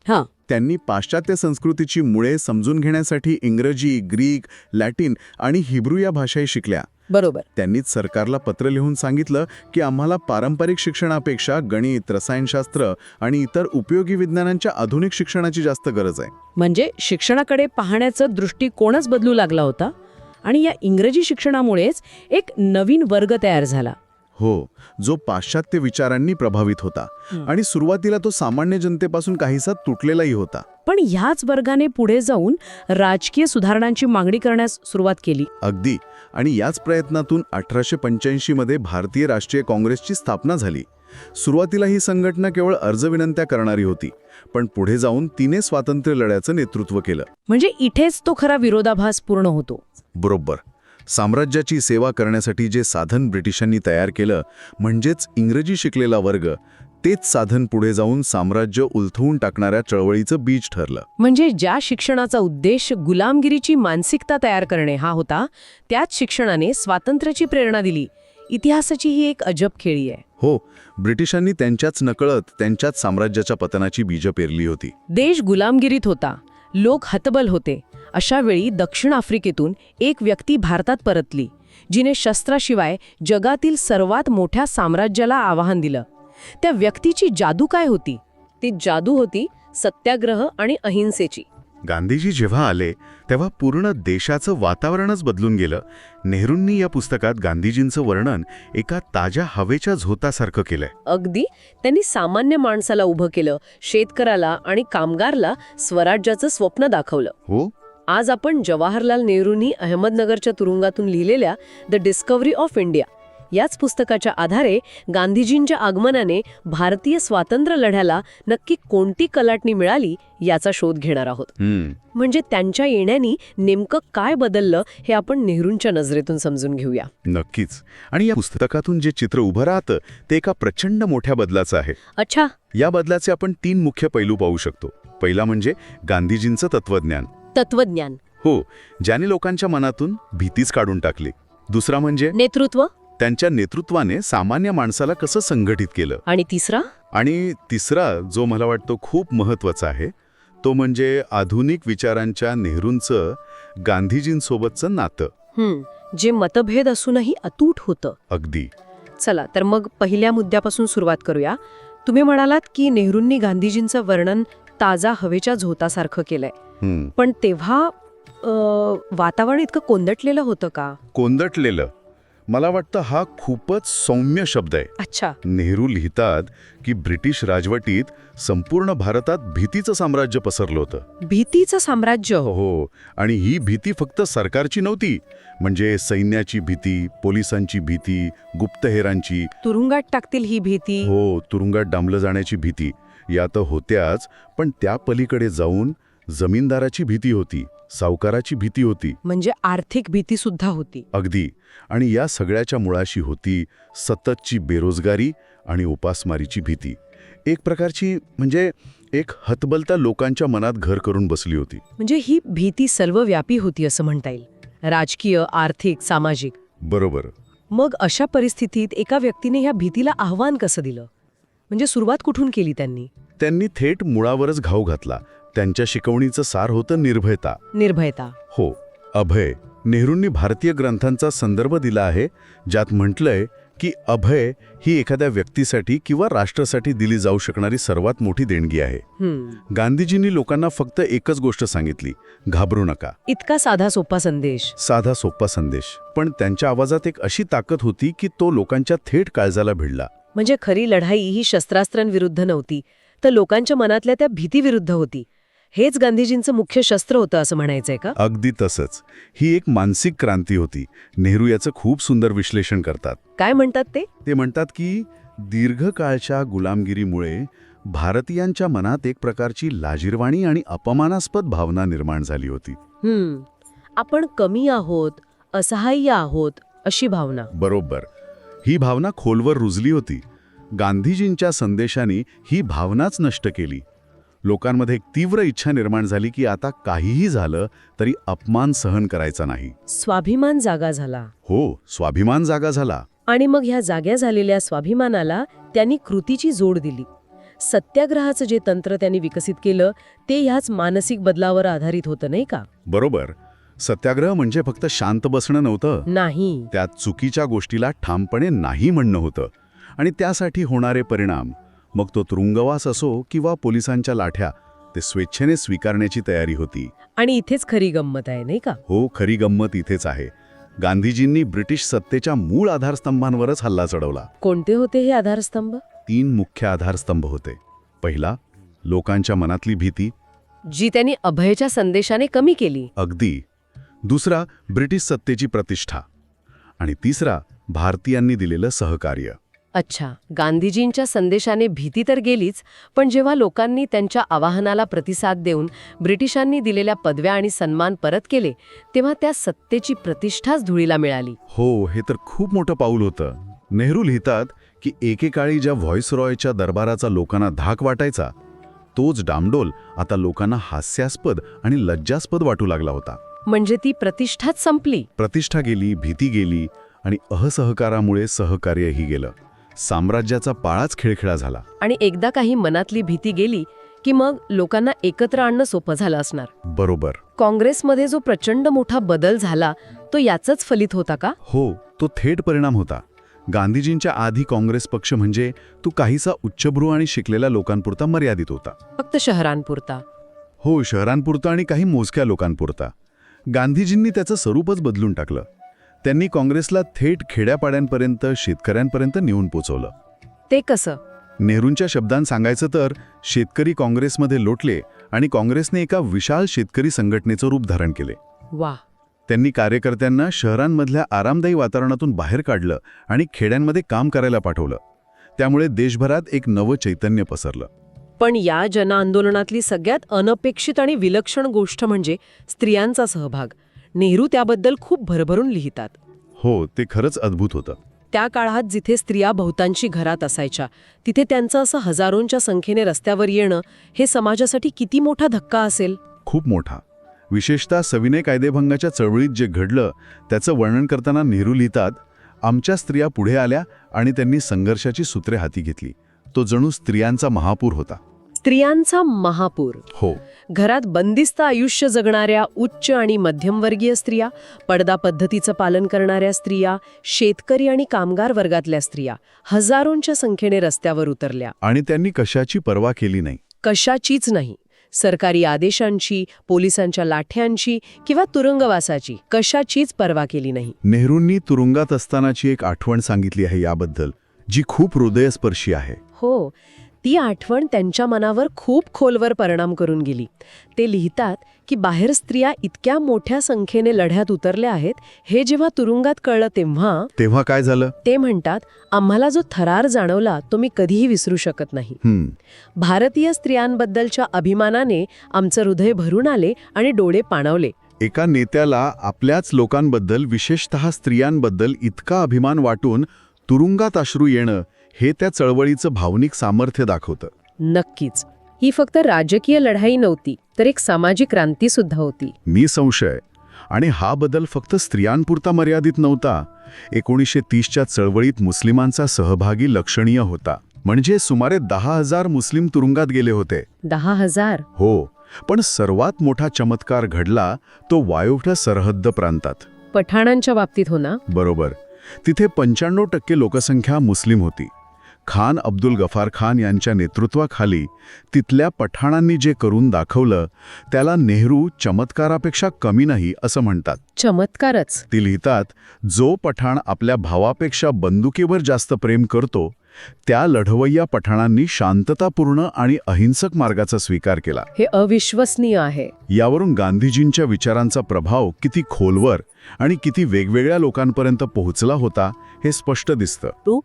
Speaker 3: त्यांनी पाश्चात्य संस्कृतीची मुळे समजून घेण्यासाठी इंग्रजी, ग्रीक, लॅटिन आणि हिब्रू या भाषाही शिकल्या.
Speaker 4: बरोबर.
Speaker 3: त्यांनीच सरकारला पत्र लिहून सांगितलं की आम्हाला पारंपरिक शिक्षणापेक्षा गणित, रसायनशास्त्र आणि इतर उपयोगी विज्ञानांच्या आधुनिक शिक्षणाची जास्त गरज आहे.
Speaker 4: म्हणजे शिक्षणाकडे पाहण्याचा दृष्टिकोनच बदलू लागला होता आणि या इंग्रजी शिक्षणामुळेच एक नवीन वर्ग तयार झाला.
Speaker 3: हो, जो पाश्चात्य विचारांनी प्रभावित होता आणि सुरुवातीला तो सामान्य जनतेपासून काहीसा तुटलेलाही होता.
Speaker 4: पण ह्याच वर्गाने पुढे जाऊन राजकीय सुधारणांची मागणी करण्यास सुरुवात केली.
Speaker 3: अगदी. आणि याच प्रयत्नातून 1885 मध्ये भारतीय राष्ट्रीय काँग्रेसची स्थापना झाली. सुरुवातीला ही संघटना केवळ अर्जविनंत्या करणारी होती, पण पुढे जाऊन तिने स्वातंत्र्य लढ्याचं नेतृत्व केलं.
Speaker 4: म्हणजे इथेच तो खरा विरोधाभास पूर्ण होतो.
Speaker 3: बरोबर. साम्राज्याची सेवा करण्यासाठी जे साधन ब्रिटिशांनी तयार केलं म्हणजेच इंग्रजी शिकलेला वर्ग, तेच साधन पुढे जाऊन साम्राज्य उलथवून टाकणाऱ्या चळवळीचं बीज ठरलं.
Speaker 4: म्हणजे ज्या शिक्षणाचा उद्देश गुलामगिरीची मानसिकता तयार करणे हा होता, त्याच शिक्षणाने स्वातंत्र्याची प्रेरणा दिली. इतिहासाची ही एक अजब खेळी आहे.
Speaker 3: हो, ब्रिटिशांनी त्यांच्याच नकळत त्यांच्याच साम्राज्याच्या पतनाची बीजं पेरली होती.
Speaker 4: देश गुलामगिरीत होता, लोक हतबल होते. अशा वेळी दक्षिण आफ्रिकेतून एक व्यक्ती भारतात परतली, जिने शस्त्राशिवाय जगातील सर्वात मोठ्या साम्राज्याला आवाहन दिलं. त्या व्यक्तीची जादू काय होती? ती जादू होती सत्याग्रह आणि अहिंसेची.
Speaker 3: गांधीजी जेव्हा आले तेव्हा पूर्ण देशाचं वातावरणच बदलून गेलं. नेहरूंनी या पुस्तकात गांधीजींचं वर्णन एका ताज्या हवेच्या झोतासारखं केलंय.
Speaker 4: अगदी. त्यांनी सामान्य माणसाला उभं केलं, शेतकऱ्याला आणि कामगारला स्वराज्याचं स्वप्न दाखवलं.
Speaker 3: हो,
Speaker 1: आज आपण जवाहरलाल नेहरूंनी अहमदनगरच्या तुरुंगातून लिहिलेल्या द डिस्कव्हरी ऑफ इंडिया याच पुस्तकाच्या आधारे गांधीजींच्या आगमनाने भारतीय स्वातंत्र्य लढ्याला नक्की कोणती कलाटणी मिळाली याचा शोध घेणार आहोत. म्हणजे त्यांच्या येण्यानी नेमकं काय बदललं हे आपण नेहरूंच्या नजरेतून समजून घेऊया.
Speaker 2: नक्कीच. आणि या पुस्तकातून जे चित्र उभं राहतं ते एका प्रचंड मोठ्या बदलाचं आहे.
Speaker 1: अच्छा.
Speaker 2: या बदलाचे आपण 3 मुख्य पैलू पाहू शकतो. पहिला म्हणजे गांधीजींचं तत्वज्ञान.
Speaker 1: तत्वज्ञान.
Speaker 2: हो, ज्याने लोकांच्या मनातून भीतीच काढून टाकली. दुसरा म्हणजे
Speaker 1: नेतृत्व.
Speaker 2: त्यांच्या नेतृत्वाने सामान्य माणसाला कसं संघटित केलं.
Speaker 1: आणि तिसरा
Speaker 2: जो मला वाटतो खूप महत्वाचा आहे तो म्हणजे आधुनिक विचारांच्या नेहरूंचं गांधीजींसोबतचं नातं.
Speaker 1: जे मतभेद असूनही अतूट होतं.
Speaker 2: अगदी.
Speaker 1: चला तर मग पहिल्या मुद्द्यापासून सुरुवात करूया. तुम्ही म्हणालात की नेहरूंनी गांधीजींचं वर्णन ताजा हवेच्या झोतासारखं केलंय. पण तेव्हा वातावरण इतकं कोंदटलेलं होतं का?
Speaker 2: कोंदटलेलं. मला वाटतं हा खूपच सौम्य शब्द आहे.
Speaker 1: अच्छा.
Speaker 2: नेहरू लिहितात की ब्रिटिश राजवटीत संपूर्ण भारतात भीतीचं साम्राज्य पसरलं होतं.
Speaker 1: भीतीचं साम्राज्य?
Speaker 2: हो. आणि ही भीती फक्त सरकारची नव्हती, म्हणजे सैन्याची भीती, पोलिसांची भीती, गुप्तहेरांची.
Speaker 1: तुरुंगात टाकतील ही भीती.
Speaker 2: हो, तुरुंगात डांबलं जाण्याची भीती या तर होत्याच, पण त्या पलीकडे जाऊन जमीनदाराची भीती होती, सावकाराची भीती होती.
Speaker 1: म्हणजे आर्थिक भीती सुद्धा होती.
Speaker 2: अगदी. आणि या सगळ्याच्या मुळाशी होती सततची बेरोजगारी आणि उपासमारीची भीती. एक प्रकारची म्हणजे एक हतबलता लोकांच्या मनात घर करून बसली होती.
Speaker 1: म्हणजे ही भीती सर्वव्यापी होती असं म्हणता येईल. राजकीय, आर्थिक, सामाजिक.
Speaker 2: बरोबर.
Speaker 1: मग अशा परिस्थितीत एका व्यक्तीने ह्या भीतीला आव्हान कसं दिलं? म्हणजे सुरुवात कुठून केली त्यांनी?
Speaker 2: त्यांनी थेट मुळावरच घाव घातला. त्यांच्या शिकवणीचं सार होतं निर्भयता.
Speaker 1: निर्भयता.
Speaker 2: हो, अभय. नेहरूंनी भारतीय ग्रंथांचा संदर्भ दिला आहे ज्यात म्हटलंय की अभय ही एखाद्या व्यक्तीसाठी किंवा राष्ट्रासाठी दिली जाऊ शकणारी सर्वात मोठी देणगी आहे. गांधीजींनी लोकांना फक्त एकच गोष्ट सांगितली, घाबरू नका.
Speaker 1: इतका साधा सोपा संदेश.
Speaker 2: साधा सोपा संदेश, पण त्यांच्या आवाजात एक अशी ताकद होती की तो लोकांच्या थेट काळजाला भिडला.
Speaker 1: म्हणजे खरी लढाई ही शस्त्रास्त्रांविरुद्ध नव्हती, तर लोकांच्या मनातल्या त्या भीतीविरुद्ध होती. हेच गांधीजींचं मुख्य शस्त्र होतं असं म्हणायचंय का?
Speaker 2: अगदी तसंच. ही एक मानसिक क्रांती होती. नेहरू याचं खूप सुंदर विश्लेषण करतात.
Speaker 1: काय म्हणतात ते?
Speaker 2: ते म्हणतात की दीर्घकाळच्या गुलामगिरीमुळे भारतीयांच्या मनात एक प्रकारची लाजिरवाणी आणि अपमानास्पद भावना निर्माण झाली होती.
Speaker 1: आपण कमी आहोत, असहाय्य आहोत अशी भावना.
Speaker 2: बरोबर. ही भावना खोलवर रुजली होती. गांधीजींच्या संदेशाने ही भावनाच नष्ट केली. लोकांमध्ये एक तीव्र इच्छा निर्माण झाली की आता काहीही झालं तरी अपमान सहन करायचा नाही.
Speaker 1: स्वाभिमान जागा झाला.
Speaker 2: हो, स्वाभिमान जागा झाला.
Speaker 1: आणि मग ह्या जाग्या झालेल्या स्वाभिमानाला त्यांनी कृतीची जोड दिली. सत्याग्रहाचं जे तंत्र त्यांनी विकसित केलं ते ह्याच मानसिक बदलावर आधारित होतं, नाही का?
Speaker 2: बरोबर. सत्याग्रह म्हणजे फक्त शांत बसणं नव्हतं.
Speaker 1: नाही.
Speaker 2: त्यात चुकीच्या गोष्टीला ठामपणे नाही म्हणणं होतं. आणि त्यासाठी होणारे परिणाम, मग तो तुरुंगवास असो किंवा पोलिसांच्या लाठ्या, ते स्वेच्छेने स्वीकारण्याची तयारी होती.
Speaker 1: आणि इथेच खरी गंमत आहे, नाही का?
Speaker 2: हो, खरी गंमत इथेच आहे. गांधीजींनी ब्रिटिश सत्तेच्या मूळ आधारस्तंभांवरच हल्ला चढवला.
Speaker 1: कोणते होते हे आधारस्तंभ?
Speaker 2: 3 मुख्य आधारस्तंभ होते. पहिला, लोकांच्या मनातली भीती,
Speaker 1: जी त्यांनी अभयच्या संदेशाने कमी केली.
Speaker 2: अगदी. दुसरा, ब्रिटिश सत्तेची प्रतिष्ठा. आणि तिसरा, भारतीयांनी दिलेलं सहकार्य.
Speaker 1: अच्छा. गांधीजींच्या संदेशाने भीती तर गेलीच, पण जेव्हा लोकांनी त्यांच्या आवाहनाला प्रतिसाद देऊन ब्रिटिशांनी दिलेल्या पदव्या आणि सन्मान परत केले, तेव्हा त्या सत्तेची प्रतिष्ठाच धुळीला मिळाली.
Speaker 2: हो, हे तर खूप मोठं पाऊल होतं. नेहरू लिहितात की एकेकाळी ज्या व्हॉइसरॉयच्या दरबाराचा लोकांना धाक वाटायचा, तोच डामडोल आता लोकांना हास्यास्पद आणि लज्जास्पद वाटू लागला होता.
Speaker 1: म्हणजे ती प्रतिष्ठाच संपली.
Speaker 2: प्रतिष्ठा गेली, भीती गेली आणि असहकारामुळे सहकार्यही गेलं. साम्राज्याचा पाळाच खिळखिळा झाला.
Speaker 1: आणि एकदा काही मनातली भीती गेली की मग लोकांना एकत्र आणणं सोपं झालं असणार.
Speaker 2: बरोबर.
Speaker 1: काँग्रेसमध्ये जो प्रचंड मोठा बदल झाला तो याचंच फलित होता का?
Speaker 2: हो, तो थेट परिणाम होता. गांधीजींच्या आधी काँग्रेस पक्ष म्हणजे तो काहीसा उच्चभ्रू आणि शिकलेल्या लोकांपुरता मर्यादित होता.
Speaker 1: फक्त शहरांपुरता.
Speaker 2: हो, शहरांपुरता आणि काही मोजक्या लोकांपुरता. गांधीजींनी त्याचं स्वरूपच बदलून टाकलं. त्यांनी काँग्रेसला थेट खेड्यापाड्यांपर्यंत, शेतकऱ्यांपर्यंत नेऊन पोचवलं.
Speaker 1: ते कसं?
Speaker 2: नेहरूंच्या शब्दांत सांगायचं तर शेतकरी काँग्रेसमध्ये लोटले आणि काँग्रेसने एका विशाल शेतकरी संघटनेचं रूप धारण केले.
Speaker 1: वा.
Speaker 2: त्यांनी कार्यकर्त्यांना शहरांमधल्या आरामदायी वातावरणातून बाहेर काढलं आणि खेड्यांमध्ये काम करायला पाठवलं. त्यामुळे देशभरात एक नवं चैतन्य पसरलं.
Speaker 1: पण या जनआंदोलनातली सगळ्यात अनपेक्षित आणि विलक्षण गोष्ट म्हणजे स्त्रियांचा सहभाग. नेहरू त्याबद्दल खूप भरभरून लिहितात.
Speaker 2: हो, ते खरंच अद्भुत होतं.
Speaker 1: त्या काळात जिथे स्त्रिया बहुतांशी घरात असायच्या तिथे त्यांचं असं हजारोंच्या संख्येने रस्त्यावर येणं हे समाजासाठी किती मोठा धक्का असेल.
Speaker 2: खूप मोठा. विशेषतः सविनय कायदेभंगाच्या चळवळीत जे घडलं त्याचं वर्णन करताना नेहरू लिहितात, आमच्या स्त्रिया पुढे आल्या आणि त्यांनी संघर्षाची सूत्रे हाती घेतली. तो जणू स्त्रियांचा महापूर होता.
Speaker 1: स्त्रियांचा महापूर.
Speaker 2: हो.
Speaker 1: घरात बंदिस्त आयुष्य जगणाऱ्या उच्च आणि मध्यमवर्गीय स्त्रिया, पडदा पद्धतीचं पालन करणाऱ्या स्त्रिया, शेतकरी आणि कामगार वर्गातल्या स्त्रिया हजारोंच्या संख्येने रस्त्यावर उतरल्या.
Speaker 2: आणि त्यांनी कशाची पर्वा केली नाही.
Speaker 1: कशाचीच नाही. सरकारी आदेशांची, पोलिसांच्या लाठ्यांची किंवा तुरुंगवासाची कशाचीच पर्वा केली नाही.
Speaker 2: नेहरूंनी तुरुंगात असतानाची एक आठवण सांगितली आहे याबद्दल, जी खूप हृदयस्पर्शी आहे.
Speaker 1: हो, ती आठवण त्यांच्या मनावर खूप खोलवर परिणाम करून गेली. ते लिहितात की बाहेर स्त्रिया इतक्या मोठ्या संख्येने लढ्यात उतरल्या आहेत हे जेव्हा तुरुंगात कळलं
Speaker 2: तेव्हा काय झालं.
Speaker 1: ते म्हणतात, आम्हाला जो थरार जाणवला तो मी कधीही विसरू शकत नाही. भारतीय स्त्रियांबद्दलच्या अभिमानाने आमचं हृदय भरून आले आणि डोळे पाणावले.
Speaker 2: एका नेत्याला आपल्याच लोकांबद्दल, विशेषतः स्त्रियांबद्दल इतका अभिमान वाटून तुरुंगात अश्रू येणं हे त्या चळवळीचं भावनिक सामर्थ्य दाखवतं.
Speaker 1: नक्कीच. ही फक्त राजकीय लढाई नव्हती, तर एक सामाजिक क्रांती सुद्धा होती.
Speaker 2: निसंशय. आणि हा बदल फक्त स्त्रियांपुरता मर्यादित नव्हता. 1930च्या चळवळीत मुस्लिमांचा सहभागी लक्षणीय होता. म्हणजे सुमारे 10,000 मुस्लिम तुरुंगात गेले होते.
Speaker 1: 10,000?
Speaker 2: हो. पण सर्वात मोठा चमत्कार घडला तो वायव्य सरहद्द प्रांतात.
Speaker 1: पठाणांच्या बाबतीत हो ना?
Speaker 2: बरोबर. तिथे 95% लोकसंख्या मुस्लिम होती. खान अब्दुल गफार खान यांच्या नेतृत्वाखाली तिथल्या पठाणांनी जे करून दाखवलं त्याला नेहरू चमत्कारापेक्षा कमी नाही असं म्हणतात.
Speaker 1: चमत्कारच.
Speaker 2: ती लिहितात, जो पठाण आपल्या भावापेक्षा बंदुकीवर जास्त प्रेम करतो त्या लढवय्या पठाणांनी शांततापूर्ण आणि अहिंसक मार्गाचा स्वीकार केला.
Speaker 1: हे अविश्वसनीय आहे.
Speaker 2: यावरून गांधीजींच्या विचारांचा प्रभाव किती खोलवर आणि किती वेगवेगळ्या लोकांपर्यंत पोहोचला होता हे स्पष्ट दिसतं.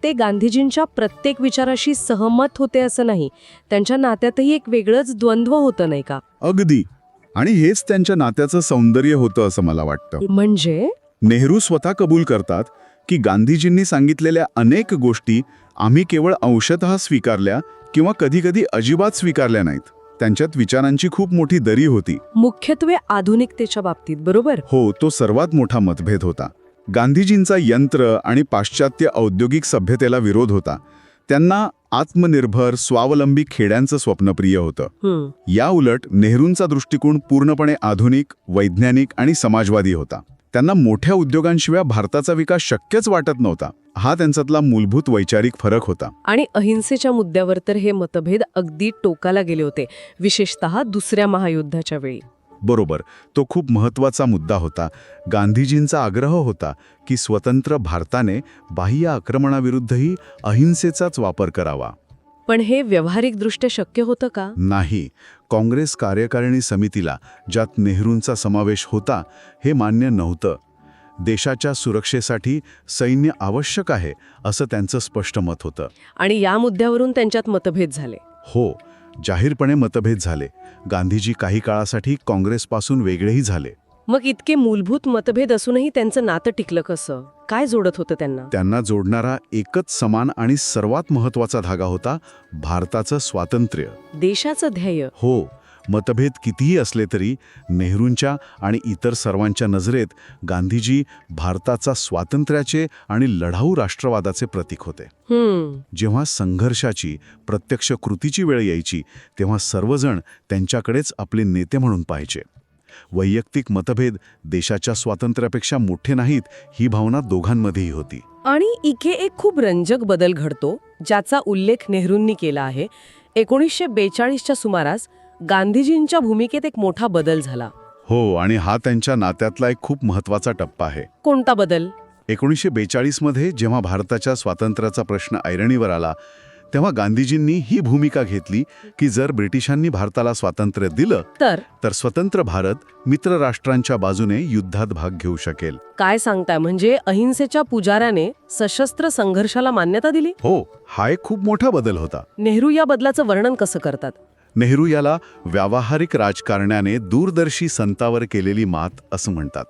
Speaker 1: ते गांधीजींच्या प्रत्येक विचाराशी सहमत होते असं नाही, त्यांच्या नात्यातही एक वेगळंच द्वंद्व होतं, नाही का?
Speaker 3: अगदी. आणि हेच त्यांच्या नात्याचं सौंदर्य होतं असं मला वाटतं.
Speaker 1: म्हणजे
Speaker 3: नेहरू स्वतः कबूल करतात की गांधीजींनी सांगितलेल्या अनेक गोष्टी आम्ही केवळ अंशतः स्वीकारल्या किंवा कधीकधी अजिबात स्वीकारल्या नाहीत. त्यांच्यात विचारांची खूप मोठी दरी होती.
Speaker 1: मुख्यत्वे आधुनिकतेच्या बाबतीत. बरोबर.
Speaker 3: हो, तो सर्वात मोठा मतभेद होता. गांधीजींचा यंत्र आणि पाश्चात्य औद्योगिक सभ्यतेला विरोध होता. त्यांना आत्मनिर्भर स्वावलंबी खेड्यांचं स्वप्न प्रिय होतं. या उलट नेहरूंचा दृष्टिकोन पूर्णपणे आधुनिक, वैज्ञानिक आणि समाजवादी होता. त्यांना मोठ्या उद्योगांशिवाय भारताचा विकास शक्यच वाटत नव्हता. हा त्यांच्यातला मूलभूत वैचारिक फरक होता.
Speaker 1: आणि अहिंसेच्या मुद्द्यावर तर हे मतभेद अगदी टोकाला गेले होते, विशेषतः दुसऱ्या महायुद्धाच्या वेळी.
Speaker 3: बरोबर. तो खूप महत्त्वाचा मुद्दा होता. गांधीजींचा आग्रह होता की स्वतंत्र भारताने बाह्य आक्रमणाविरुद्धही अहिंसेचाच वापर करावा.
Speaker 1: पण हे व्यावहारिकदृष्ट्या शक्य होतं का?
Speaker 3: नाही. काँग्रेस कार्यकारिणी समितीला, ज्यात नेहरूंचा समावेश होता, हे मान्य नव्हतं. देशाच्या सुरक्षेसाठी सैन्य आवश्यक आहे असं त्यांचं स्पष्ट मत होतं.
Speaker 1: आणि या मुद्द्यावरून त्यांच्यात मतभेद झाले.
Speaker 3: हो, जाहीरपणे मतभेद झाले. गांधीजी काही काळासाठी काँग्रेसपासून वेगळेही झाले.
Speaker 1: मग इतके मूलभूत मतभेद असूनही त्यांचं नातं टिकलं कसं? काय जोडत होतं त्यांना?
Speaker 3: त्यांना जोडणारा एकच समान आणि सर्वात महत्त्वाचा धागा होता भारताचं स्वातंत्र्य,
Speaker 1: देशाचं ध्येय.
Speaker 3: हो. मतभेद कितीही असले तरी नेहरूंच्या आणि इतर सर्वांच्या नजरेत गांधीजी भारताचा स्वातंत्र्याचे आणि लढाऊ राष्ट्रवादाचे प्रतीक होते. जेव्हा संघर्षाची, प्रत्यक्ष कृतीची वेळ यायची तेव्हा सर्वजण त्यांच्याकडेच आपले नेते म्हणून पाहायचे. वैयक्तिक मतभेद देशाच्या स्वातंत्र्यापेक्षा मोठे नाहीत ही भावना दोघांमध्येही होती.
Speaker 1: आणि इथे एक खूप रंजक बदल घडतो ज्याचा उल्लेख नेहरूंनी केला आहे. 1942च्या सुमारास गांधीजींच्या भूमिकेत एक मोठा बदल झाला.
Speaker 3: हो, आणि हा त्यांच्या नात्यातला एक खूप महत्त्वाचा टप्पा आहे.
Speaker 1: कोणता बदल?
Speaker 3: 1942 मध्ये जेव्हा भारताच्या स्वातंत्र्याचा प्रश्न ऐरणीवर आला
Speaker 2: तेव्हा गांधीजींनी ही भूमिका घेतली की जर ब्रिटिशांनी भारताला स्वातंत्र्य दिलं तर स्वतंत्र भारत मित्र राष्ट्रांच्या बाजूने युद्धात भाग घेऊ शकेल.
Speaker 1: काय सांगताय, म्हणजे अहिंसेच्या पुजाऱ्याने सशस्त्र संघर्षाला मान्यता दिली?
Speaker 2: हो, हा एक खूप मोठा बदल होता.
Speaker 1: नेहरू या बदलाचं वर्णन कसं करतात?
Speaker 2: नेहरू याला व्यावहारिक राजकारण्याने दूरदर्शी संतावर केलेली मात असं म्हणतात.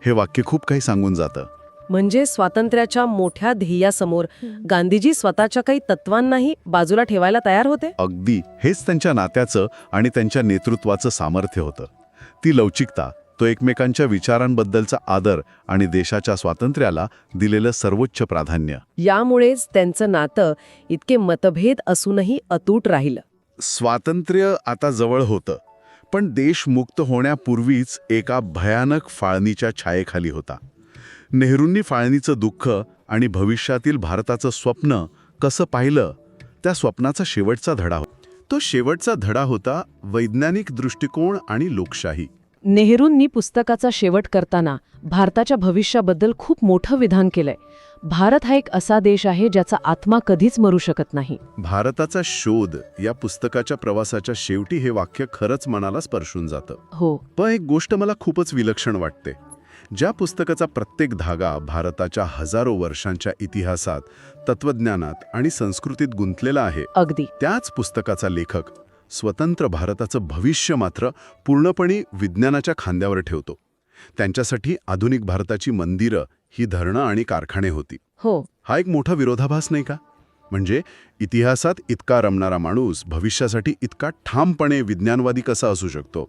Speaker 2: हे वाक्य खूप काही सांगून जातं.
Speaker 1: म्हणजे स्वातंत्र्याच्या मोठ्या ध्येयासमोर गांधीजी स्वतःच्या काही तत्वांनाही बाजूला ठेवायला तयार होते.
Speaker 2: अगदी हेच त्यांच्या नात्याचं आणि त्यांच्या नेतृत्वाचं सामर्थ्य होतं. ती लवचिकता, तो एकमेकांच्या विचारांबद्दलचा आदर आणि देशाच्या स्वातंत्र्याला दिलेलं सर्वोच्च प्राधान्य.
Speaker 1: यामुळेच त्यांचं नातं इतके मतभेद असूनही अतूट राहिलं.
Speaker 2: स्वातंत्र्य आता जवळ होतं, पण देश मुक्त होण्यापूर्वीच एका भयानक फाळणीच्या छायेखाली होता. नेहरूंनी फाळणीचं दुःख आणि भविष्यातील भारताचं स्वप्न कसं पाहिलं, त्या स्वप्नाचा शेवटचा धडा होता. तो शेवटचा धडा होता वैज्ञानिक दृष्टिकोन आणि लोकशाही.
Speaker 4: नेहरूंनी पुस्तकाचा शेवट करताना भारताच्या भविष्याबद्दल खूप मोठं विधान केलंय. भारत हा एक असा देश आहे ज्याचा आत्मा कधीच मरू शकत नाही.
Speaker 2: भारताचा शोध या पुस्तकाच्या प्रवासाच्या शेवटी हे वाक्य खरंच मनाला स्पर्शून जातं.
Speaker 4: हो,
Speaker 2: पण एक गोष्ट मला खूपच विलक्षण वाटते. ज्या पुस्तकाचा प्रत्येक धागा भारताच्या हजारो वर्षांच्या इतिहासात, तत्वज्ञानात आणि संस्कृतीत गुंतलेला आहे,
Speaker 4: अगदी
Speaker 2: त्याच पुस्तकाचा लेखक स्वतंत्र भारताचं भविष्य मात्र पूर्णपणे विज्ञानाच्या खांद्यावर ठेवतो. त्यांच्यासाठी आधुनिक भारताची मंदिरं ही धरणं आणि कारखाने होती.
Speaker 4: हो,
Speaker 2: हा एक मोठा विरोधाभास नाही का? म्हणजे इतिहासात इतका रमणारा माणूस भविष्यासाठी इतका ठामपणे विज्ञानवादी कसा असू शकतो?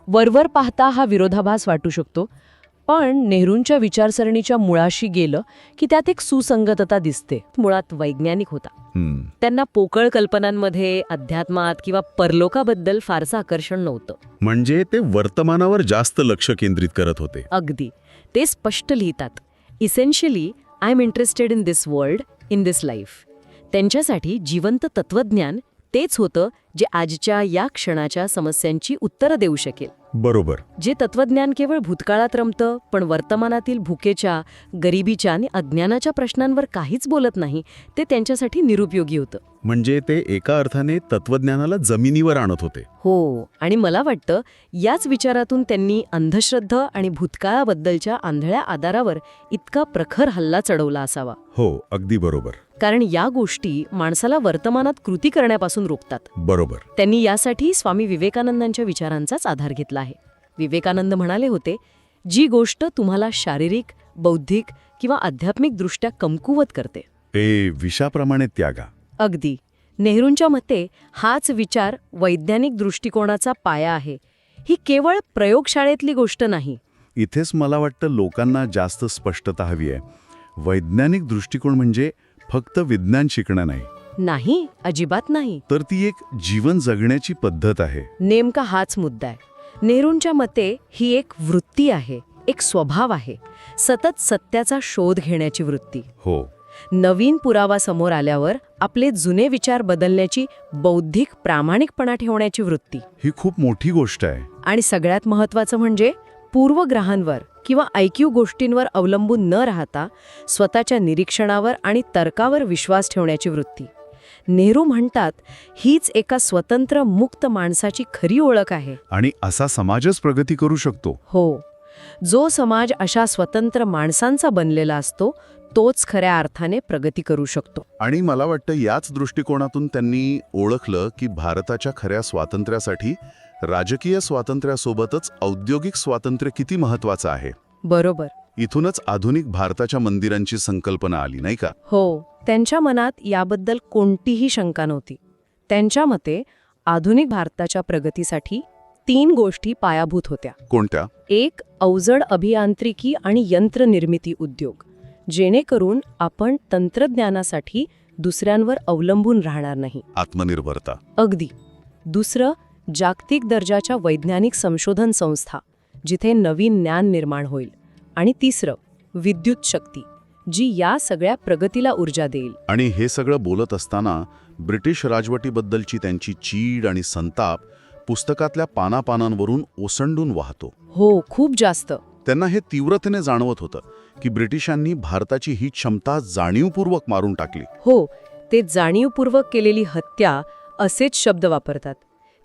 Speaker 4: वरवर पाहता हा विरोधाभास वाटू शकतो, पण नेहरूंच्या विचारसरणीच्या मुळाशी गेलं की त्यात एक सुसंगतता दिसते. मुळात वैज्ञानिक होता. त्यांना पोकळ कल्पनांमध्ये, अध्यात्मात किंवा परलोकाबद्दल फारसं आकर्षण नव्हतं.
Speaker 2: म्हणजे ते वर्तमानावर जास्त लक्ष केंद्रित करत होते.
Speaker 4: अगदी. ते स्पष्ट लिहितात, essentially I am interested in this world, in this life. त्यांच्यासाठी जिवंत तत्वज्ञान तेच होतं जे आजच्या या क्षणाच्या समस्यांची उत्तरं देऊ शकेल.
Speaker 2: बरोबर.
Speaker 4: जे तत्वज्ञान केवळ भूतकाळात रमतं, पण वर्तमानातील भुकेच्या, गरिबीच्या आणि अज्ञानाच्या प्रश्नांवर काहीच बोलत नाही, ते त्यांच्यासाठी निरुपयोगी होतं.
Speaker 2: म्हणजे ते एका अर्थाने तत्वज्ञानाला जमिनीवर आणत होते.
Speaker 4: हो, आणि मला वाटतं याच विचारातून त्यांनी अंधश्रद्धा आणि भूतकाळाबद्दलच्या आंधळ्या आधारावर इतका प्रखर हल्ला चढवला असावा.
Speaker 2: हो, अगदी बरोबर.
Speaker 4: कारण या गोष्टी माणसाला वर्तमानात कृती करण्यापासून रोखतात.
Speaker 2: बरोबर.
Speaker 4: त्यांनी यासाठी स्वामी विवेकानंदांच्या विचारांचाच आधार घेतला आहे. विवेकानंद म्हणाले होते, जी गोष्ट तुम्हाला शारीरिक, बौद्धिक किंवा आध्यात्मिकदृष्ट्या कमकुवत करते,
Speaker 2: ते विषाप्रमाणे त्यागा.
Speaker 4: अगदी. नेहरूंच्या मते हाच विचार वैज्ञानिक दृष्टिकोनाचा पाया आहे. ही केवळ प्रयोगशाळेतली गोष्ट नाही.
Speaker 2: इथेच मला वाटतं लोकांना जास्त स्पष्टता हवी आहे. वैज्ञानिक दृष्टिकोन म्हणजे फक्त विज्ञान शिकणं नाही.
Speaker 4: नाही, अजिबात नाही.
Speaker 2: तर ती एक जीवन जगण्याची पद्धत आहे.
Speaker 4: नेमका हाच मुद्दा आहे. नेहरूंच्या मते ही एक वृत्ती आहे, एक स्वभाव आहे. सतत सत्याचा शोध घेण्याची वृत्ती.
Speaker 2: हो.
Speaker 4: नवीन पुरावा समोर आल्यावर आपले जुने विचार बदलण्याची बौद्धिक प्रामाणिकपणा ठेवण्याची वृत्ती.
Speaker 2: ही खूप मोठी गोष्ट आहे.
Speaker 4: आणि सगळ्यात महत्त्वाचं म्हणजे पूर्वग्रहांवर किंवा ऐकीव गोष्टींवर अवलंबून न राहता स्वतःच्या निरीक्षणावर आणि तर्कावर विश्वास ठेवण्याची वृत्ती. नेहरू म्हणतात, हीच एका स्वतंत्र मुक्त माणसाची खरी ओळख आहे.
Speaker 2: आणि असा समाजच प्रगती करू शकतो.
Speaker 4: हो, जो समाज अशा स्वतंत्र माणसांचा बनलेला असतो तोच खऱ्या अर्थाने प्रगती करू शकतो.
Speaker 2: आणि मला वाटतं याच दृष्टिकोनातून त्यांनी ओळखलं की भारताच्या खऱ्या स्वातंत्र्यासाठी राजकीय स्वातंत्र्यासोबतच औद्योगिक स्वातंत्र्य किती महत्वाचं आहे.
Speaker 4: बरोबर.
Speaker 2: इथूनच आधुनिक भारताच्या मंदिरांची संकल्पना आली, नाही का?
Speaker 4: हो, त्यांच्या मनात याबद्दल कोणतीही शंका नव्हती. त्यांच्या मते आधुनिक भारताच्या प्रगतीसाठी 3 गोष्टी पायाभूत होत्या.
Speaker 2: कोणत्या?
Speaker 4: एक, अवजड अभियांत्रिकी आणि यंत्रनिर्मिती उद्योग, जेणेकरून आपण तंत्रज्ञानासाठी दुसऱ्यांवर अवलंबून राहणार नाही.
Speaker 2: आत्मनिर्भरता.
Speaker 4: अगदी. दुसरं, जागतिक दर्जाच्या वैज्ञानिक संशोधन संस्था, जिथे नवीन ज्ञान निर्माण होईल. आणि तिसरं, विद्युत शक्ती, जी या सगळ्या प्रगतीला ऊर्जा देईल.
Speaker 2: आणि हे सगळं बोलत असताना ब्रिटिश राजवटीबद्दलची त्यांची चीड आणि संताप पुस्तकातल्या पानापानांवरून ओसंडून वाहतो.
Speaker 4: हो, खूप जास्त.
Speaker 2: त्यांना हे तीव्रतेने जाणवत होतं की ब्रिटिशांनी भारताची ही क्षमता जाणीवपूर्वक मारून टाकली.
Speaker 4: हो,
Speaker 1: ते जाणीवपूर्वक केलेली हत्या असेच शब्द वापरतात.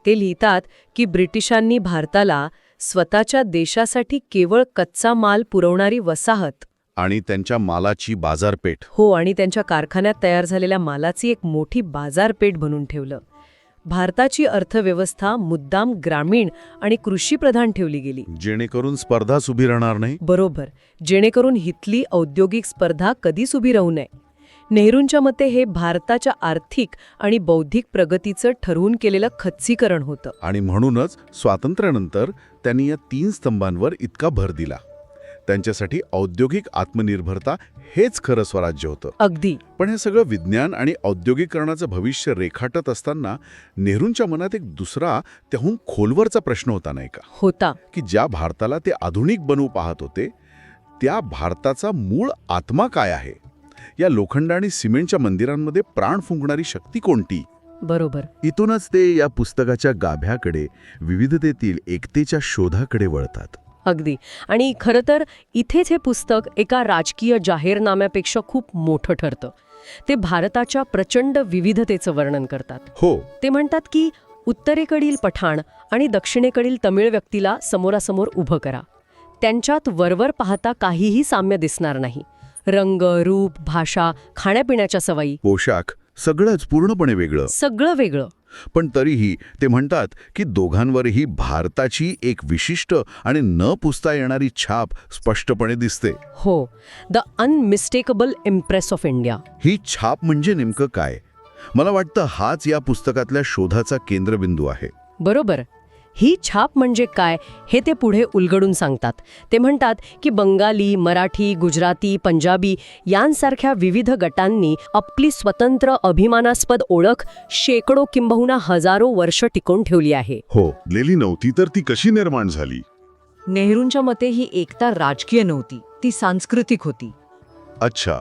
Speaker 1: ते लिहितात की ब्रिटिशांनी भारताला स्वतःच्या देशासाठी केवळ कच्चा माल पुरवणारी वसाहत
Speaker 2: आणि त्यांच्या मालाची बाजारपेठ.
Speaker 1: हो आणि त्यांच्या कारखान्यात तयार झालेल्या मालाची एक मोठी बाजारपेठ बनवून ठेवलं. भारताची अर्थव्यवस्था मुद्दाम ग्रामीण आणि कृषीप्रधान ठेवली गेली.
Speaker 2: जेणेकरून स्पर्धाच उभी राहणार नाही.
Speaker 1: बरोबर, जेणेकरून हितली औद्योगिक स्पर्धा कधीच उभी राहू नये. नेहरूंच्या मते हे भारताच्या आर्थिक आणि बौद्धिक प्रगतीचं ठरवून केलेलं खच्चीकरण होतं.
Speaker 2: आणि म्हणूनच स्वातंत्र्यानंतर त्यांनी या 3 स्तंभांवर इतका भर दिला. त्यांच्यासाठी औद्योगिक आत्मनिर्भरता हेच खरं स्वराज्य होतं.
Speaker 1: अगदी.
Speaker 2: पण हे सगळं विज्ञान आणि औद्योगिकरणाचं भविष्य रेखाटत असताना नेहरूंच्या मनात एक दुसरा त्याहून खोलवरचा प्रश्न होता नाही का,
Speaker 1: होता.
Speaker 2: की ज्या भारताला ते आधुनिक बनवू पाहत होते त्या भारताचा मूळ आत्मा काय आहे? या लोखंड आणि सिमेंटच्या मंदिरांमध्ये प्राण फुंकणारी शक्ती कोणती?
Speaker 1: बरोबर.
Speaker 2: इथूनच ते या पुस्तकाच्या गाभ्याकडे, विविधतेतील एकतेच्या शोधाकडे वळतात.
Speaker 1: अगदी. आणि खरं तर इथेच हे पुस्तक एका राजकीय जाहीरनाम्यापेक्षा खूप मोठं ठरतं. ते भारताच्या प्रचंड विविधतेचं वर्णन करतात.
Speaker 2: हो.
Speaker 1: ते म्हणतात की उत्तरेकडील पठाण आणि दक्षिणेकडील तमिळ व्यक्तीला समोरासमोर उभं करा. त्यांच्यात वरवर पाहता काहीही साम्य दिसणार नाही. रंग, रूप, भाषा, खाण्यापिण्याच्या सवयी,
Speaker 2: पोशाख सगळंच पूर्णपणे वेगळं.
Speaker 1: सगळं वेगळं.
Speaker 2: पण तरीही ते म्हणतात की दोघांवरही भारताची एक विशिष्ट आणि न पुसता येणारी छाप स्पष्टपणे दिसते.
Speaker 1: हो, the unmistakable impress of India.
Speaker 2: ही छाप म्हणजे नेमकं काय? मला वाटतं हाच या पुस्तकातल्या शोधाचा केंद्रबिंदू आहे.
Speaker 1: बरोबर. ही छाप म्हणजे काय हे ते पुढे उलगडून सांगतात. ते म्हणतात की बंगाली, मराठी, गुजराती, पंजाबी यांसारख्या विविध गटांनी आपली स्वतंत्र अभिमानास्पद ओळख शेकडो किंबहुना हजारो वर्ष टिकवून ठेवली आहे.
Speaker 2: हो, लेली नव्हती तर ती कशी निर्माण झाली?
Speaker 4: नेहरूंच्या मते ही एकता राजकीय नव्हती, ती सांस्कृतिक होती.
Speaker 2: अच्छा.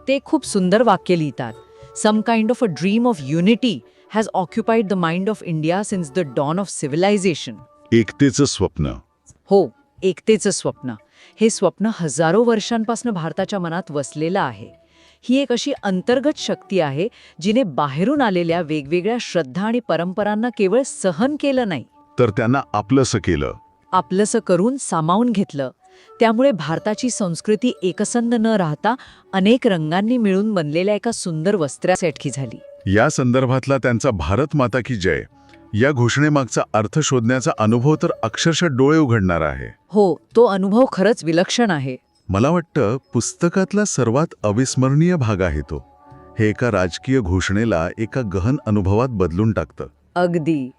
Speaker 4: ते खूप सुंदर वाक्य लिहितात. Some kind of a dream of unity has occupied the mind of India since the dawn of civilization.
Speaker 2: एकतेचं स्वप्न.
Speaker 4: हो, एकतेचं स्वप्न. हे स्वप्न हजारो वर्षांपासून भारताच्या मनात वसलेलं आहे. ही एक अशी अंतर्गत शक्ती आहे जिने बाहेरून आलेल्या वेगवेगळ्या श्रद्धा आणि परंपरांना केवळ सहन केलं नाही,
Speaker 2: तर त्यांना आपलंसं केलं.
Speaker 4: आपलंसं करून सामावून घेतलं. त्यामुळे भारताची संस्कृती एकसंध न राहता अनेक रंगांनी मिळून बनलेल्या एका सुंदर वस्त्रासारखी झाली.
Speaker 2: या संदर्भातला त्यांचा भारत माता की जय या घोषणेमागचा अर्थ शोधण्याचा अनुभव तर अक्षरशः डोळे उघडणार आहे.
Speaker 4: हो, तो अनुभव खरंच विलक्षण आहे.
Speaker 2: मला वाटतं पुस्तकातला सर्वात अविस्मरणीय भाग आहे तो. हे एका राजकीय घोषणेला एका गहन अनुभवात बदलून टाकतं.
Speaker 4: अगदी.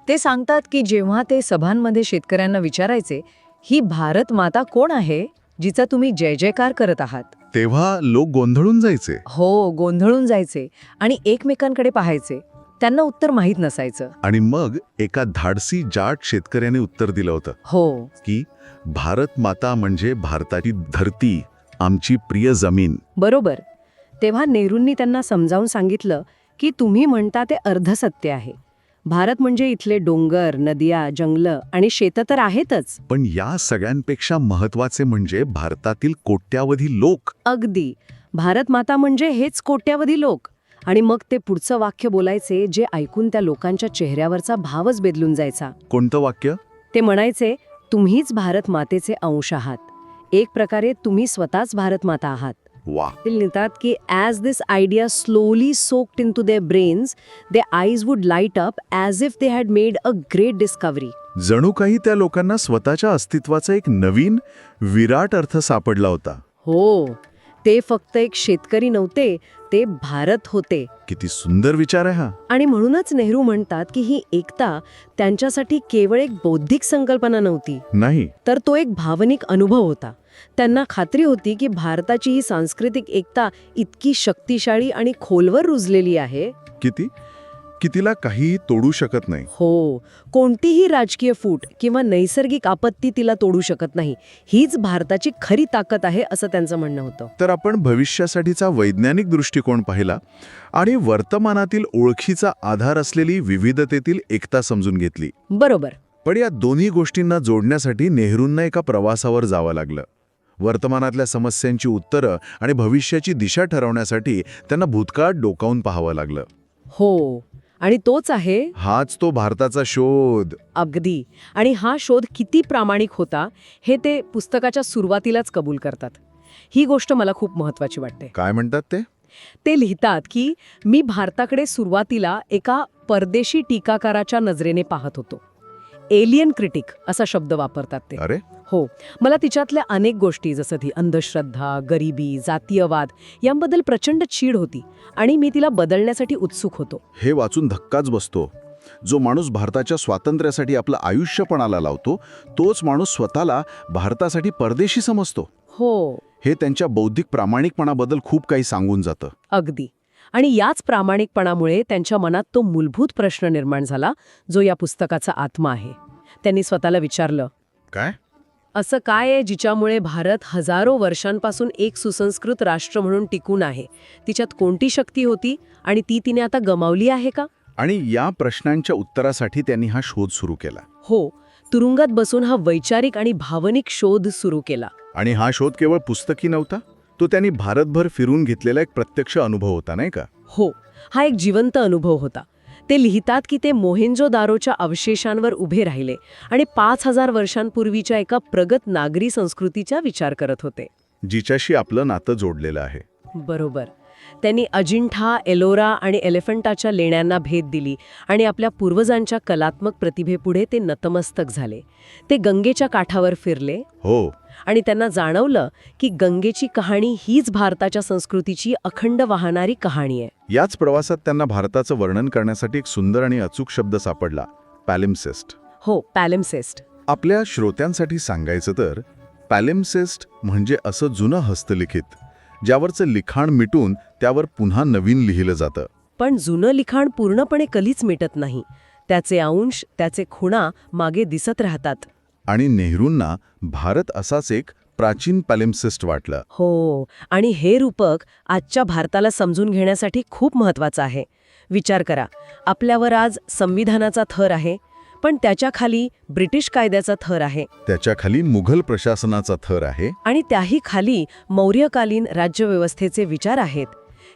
Speaker 4: ते सांगतात की जेव्हा ते सभांमध्ये शेतकऱ्यांना विचारायचे, ही भारत माता कोण आहे जिचा तुम्ही जय जयकार करत आहात,
Speaker 2: तेव्हा लोक गोंधळून जायचे.
Speaker 4: हो, गोंधळून जायचे आणि एकमेकांकडे पाहायचे. त्यांना उत्तर माहीत नसायचं.
Speaker 2: आणि मग एका धाडसी जाट शेतकऱ्याने उत्तर दिलं होतं
Speaker 4: हो,
Speaker 2: की भारत माता म्हणजे भारताची धरती, आमची प्रिय जमीन.
Speaker 1: बरोबर. तेव्हा नेहरूंनी त्यांना समजावून सांगितलं की तुम्ही म्हणता ते अर्धसत्य आहे. भारत म्हणजे इथले डोंगर, नद्या, जंगलं आणि शेतं तर आहेतच,
Speaker 2: पण या सगळ्यांपेक्षा महत्वाचे म्हणजे भारतातील कोट्यावधी लोक.
Speaker 1: अगदी. भारत माता म्हणजे हेच कोट्यावधी लोक. आणि मग ते पुढचं वाक्य बोलायचे जे ऐकून त्या लोकांच्या चेहऱ्यावरचा भावच बदलून जायचा.
Speaker 2: कोणतं वाक्य?
Speaker 1: ते म्हणायचे, तुम्हीच भारत मातेचे अंश आहात. एक प्रकारे तुम्ही स्वतःच भारत माता आहात.
Speaker 2: वा.
Speaker 1: ते लिहितात की as this idea slowly soaked into their brains, their eyes would light up as if they had made a great discovery.
Speaker 2: जणू काही त्या लोकांना स्वतःच्या अस्तित्वाचा एक नवीन विराट अर्थ सापडला होता.
Speaker 1: हो, ते फक्त एक शेतकरी नव्हते, ते भारत होते.
Speaker 2: किती सुंदर विचार आहे हा.
Speaker 1: आणि म्हणूनच नेहरू म्हणतात की ही एकता त्यांच्यासाठी केवळ एक बौद्धिक संकल्पना नव्हती,
Speaker 2: नाही
Speaker 1: तर तो एक भावनिक अनुभव होता. त्यांना खात्री होती की भारताची ही सांस्कृतिक एकता इतकी शक्तिशाली आणि खोलवर रुजलेली आहे
Speaker 2: की तिला काहीही तोडू शकत नाही.
Speaker 1: हो, कोणतीही राजकीय फूट किंवा नैसर्गिक आपत्ती तिला तोडू शकत नाही. हीच भारताची खरी ताकद आहे असं त्यांचं म्हणणं होतं.
Speaker 2: तर आपण भविष्यासाठीचा वैज्ञानिक दृष्टिकोन पाहिला आणि वर्तमानातील ओळखीचा आधार असलेली विविधतेतील एकता समजून घेतली.
Speaker 1: बरोबर.
Speaker 2: पण या दोन्ही गोष्टींना जोडण्यासाठी नेहरूंना एका प्रवासावर जावं लागलं.
Speaker 3: वर्तमानातल्या समस्यांची उत्तरं आणि भविष्याची दिशा ठरवण्यासाठी त्यांना भूतकाळात डोकावून पाहावं लागलं.
Speaker 4: हो, आणि तोच आहे
Speaker 3: हाच तो भारताचा शोध.
Speaker 4: अगदी. आणि हा शोध किती प्रामाणिक होता हे ते पुस्तकाच्या सुरुवातीलाच कबूल करतात. ही गोष्ट मला खूप महत्वाची वाटते.
Speaker 3: काय म्हणतात ते?
Speaker 4: ते लिहितात की मी भारताकडे सुरुवातीला एका परदेशी टीकाकाराच्या नजरेने पाहत होतो. एलियन क्रिटिक असा शब्द वापरतात ते.
Speaker 3: अरे,
Speaker 4: हो, मला तिच्यातल्या अनेक गोष्टी जसं ती अंधश्रद्धा, गरिबी, जातीयवाद यांबद्दल प्रचंड चीड होती आणि मी तिला बदलण्यासाठी उत्सुक होतो.
Speaker 3: हे वाचून धक्काच बसतो. जो माणूस भारताच्या स्वातंत्र्यासाठी आपलं आयुष्य पणाला लावतो, तोच माणूस स्वतःला भारतासाठी परदेशी समजतो.
Speaker 4: हो,
Speaker 3: हे त्यांच्या बौद्धिक प्रामाणिकपणाबद्दल खूप काही सांगून जातं.
Speaker 4: अगदी. आणि याच प्रामाणिकपणामुळे त्यांच्या मनात तो मूलभूत प्रश्न निर्माण झाला जो या पुस्तकाचा आत्मा आहे. त्यांनी स्वतःला विचारलं,
Speaker 3: काय?
Speaker 4: असं काय आहे जिच्यामुळे भारत हजारो वर्षांपासून एक सुसंस्कृत राष्ट्र म्हणून टिकून आहे? तिच्यात कोणती शक्ती होती आणि ती तिने आता गमावली आहे का?
Speaker 3: आणि या प्रश्नांच्या उत्तरासाठी त्यांनी हा शोध सुरू केला.
Speaker 4: हो, तुरुंगात बसून हा वैचारिक आणि भावनिक शोध सुरू केला.
Speaker 3: आणि हा शोध केवळ पुस्तकी नव्हता, तो त्यांनी भारतभर फिरून घेतलेला एक प्रत्यक्ष अनुभव होता, नाही का?
Speaker 4: हो, हा एक जिवंत अनुभव होता. ते लिहितात की ते मोहेंजोदारोच्या अवशेषांवर उभे राहिले आणि 5000 वर्षांपूर्वीच्या एका प्रगत नागरी संस्कृतीचा विचार करत होते,
Speaker 3: जिच्याशी आपलं नातं जोडलेलं आहे.
Speaker 4: बरोबर. त्यांनी अजिंठा, एलोरा आणि एलिफंटाच्या लेण्यांना भेट दिली आणि आपल्या पूर्वजांच्या कलात्मक प्रतिभेपुढे ते नतमस्तक झाले. ते गंगेच्या काठावर फिरले.
Speaker 3: हो,
Speaker 4: आणि त्यांना जाणवलं की गंगेची कहाणी हीच भारताच्या संस्कृतीची अखंड वाहणारी कहाणी आहे.
Speaker 3: याच प्रवासात त्यांना भारताचं वर्णन करण्यासाठी एक सुंदर आणि अचूक शब्द सापडला, पॅलिम्सेस्ट.
Speaker 4: हो, पॅलिम्सेस्ट.
Speaker 3: आपल्या श्रोत्यांसाठी सांगायचं तर पॅलिम्सेस्ट म्हणजे असं जुनं हस्तलिखित, ज्यावरचं लिखाण मिटून त्यावर पुन्हा नवीन लिहिलं जातं.
Speaker 4: पण जुनं लिखाण पूर्णपणे कधीच मिटत नाही. त्याचे अंश, त्याचे खुणा मागे दिसत राहतात.
Speaker 3: आणि नेहरूंना भारत असाच एक प्राचीन पॅलिम्सेस्ट वाटलं.
Speaker 4: हो, आणि हे रूपक आजच्या भारताला समजून घेण्यासाठी खूप महत्वाचं आहे. विचार करा, आपल्यावर आज संविधानाचा थर आहे, पण त्याच्या खाली ब्रिटिश कायद्याचा थर आहे,
Speaker 3: त्याच्या खाली मुघल प्रशासनाचा थर आहे,
Speaker 4: आणि त्याही खाली मौर्यकालीन राज्यव्यवस्थेचे विचार आहेत.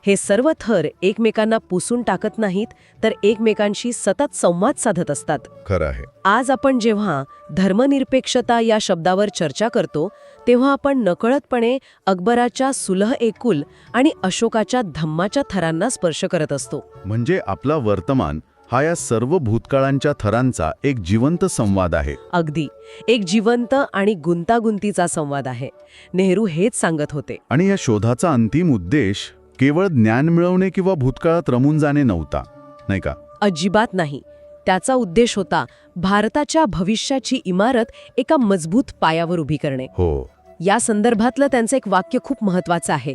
Speaker 4: हे सर्व थर एकमेकांना पुसून टाकत नाहीत, तर एकमेकांशी सतत संवाद साधत असतात.
Speaker 3: खरं आहे.
Speaker 4: आज आपण जेव्हा धर्मनिरपेक्षता या शब्दावर चर्चा करतो, तेव्हा आपण नकळतपणे अकबराच्या सुलह-ए-कुल आणि अशोकाच्या धम्माच्या थरांना स्पर्श करत असतो.
Speaker 3: म्हणजे आपला वर्तमान हा या सर्व भूतकाळांच्या थरांचा एक जिवंत संवाद आहे.
Speaker 4: अगदी, एक जिवंत आणि गुंतागुंतीचा संवाद आहे. नेहरू हेच सांगत होते.
Speaker 3: आणि या शोधाचा अंतिम उद्देश केवळ ज्ञान मिळवणे किंवा भूतकाळात रमून जाणे नव्हता, नाही का?
Speaker 4: अजिबात नाही. त्याचा उद्देश होता भारताच्या भविष्याची इमारत एका मजबूत पायावर उभी करणे.
Speaker 3: हो,
Speaker 4: या संदर्भातलं त्यांचं एक वाक्य खूप महत्वाचं आहे.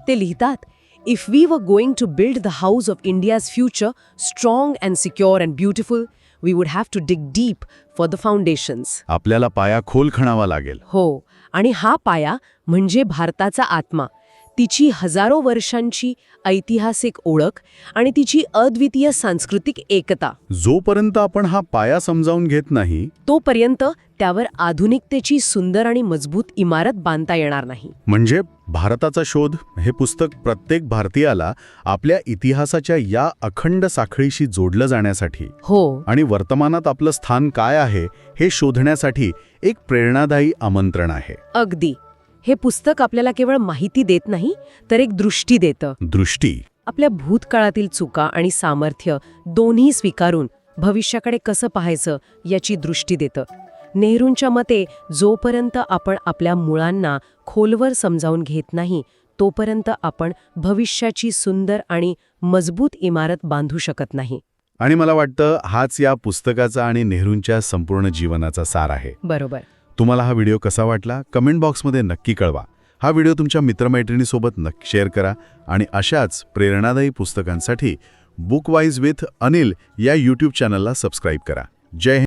Speaker 4: ते लिहितात, if we were going to build the house of India's future strong and secure and beautiful, we would have to dig deep for the foundations.
Speaker 3: आपल्याला पाया खोल खणावा लागेल.
Speaker 4: हो, आणि हा पाया म्हणजे भारताचा आत्मा, तिची हजारो वर्षांची ऐतिहासिक ओळख आणि तिची अद्वितीय सांस्कृतिक एकता.
Speaker 3: जोपर्यंत आपण हा पाया समजावून घेत नाही,
Speaker 4: तोपर्यंत त्यावर आधुनिकतेची सुंदर आणि मजबूत इमारत बांधता येणार नाही.
Speaker 3: म्हणजे भारताचा शोध हे पुस्तक प्रत्येक भारतीयाला आपल्या इतिहासाच्या या अखंड साखळीशी जोडलं जाण्यासाठी
Speaker 4: हो,
Speaker 3: आणि वर्तमानात आपलं स्थान काय आहे हे शोधण्यासाठी एक प्रेरणादायी आमंत्रण आहे.
Speaker 4: अगदी. हे पुस्तक आपल्याला केवळ माहिती देत नाही, तर एक दृष्टी देतं.
Speaker 3: दृष्टी.
Speaker 4: आपल्या भूतकाळातील चुका आणि सामर्थ्य दोन्ही स्वीकारून भविष्याकडे कसं पाहायचं याची दृष्टी देतं. नेहरूंच्या मते जोपर्यंत आपण आपल्या मुळांना खोलवर समजावून घेत नाही, तोपर्यंत आपण भविष्याची सुंदर आणि मजबूत इमारत बांधू शकत नाही.
Speaker 3: आणि मला वाटतं हाच या पुस्तकाचा आणि नेहरूंच्या संपूर्ण जीवनाचा सार आहे.
Speaker 4: बरोबर.
Speaker 3: तुम्हाला हा व्हिडिओ कसा वाटला कमेंट बॉक्समध्ये नक्की कळवा. हा व्हिडिओ तुमच्या मित्रमैत्रिणीसोबत नक्की शेअर करा आणि अशाच प्रेरणादायी पुस्तकांसाठी बुकवाईज विथ अनिल या यूट्यूब चॅनलला सबस्क्राईब करा. जय हिंद.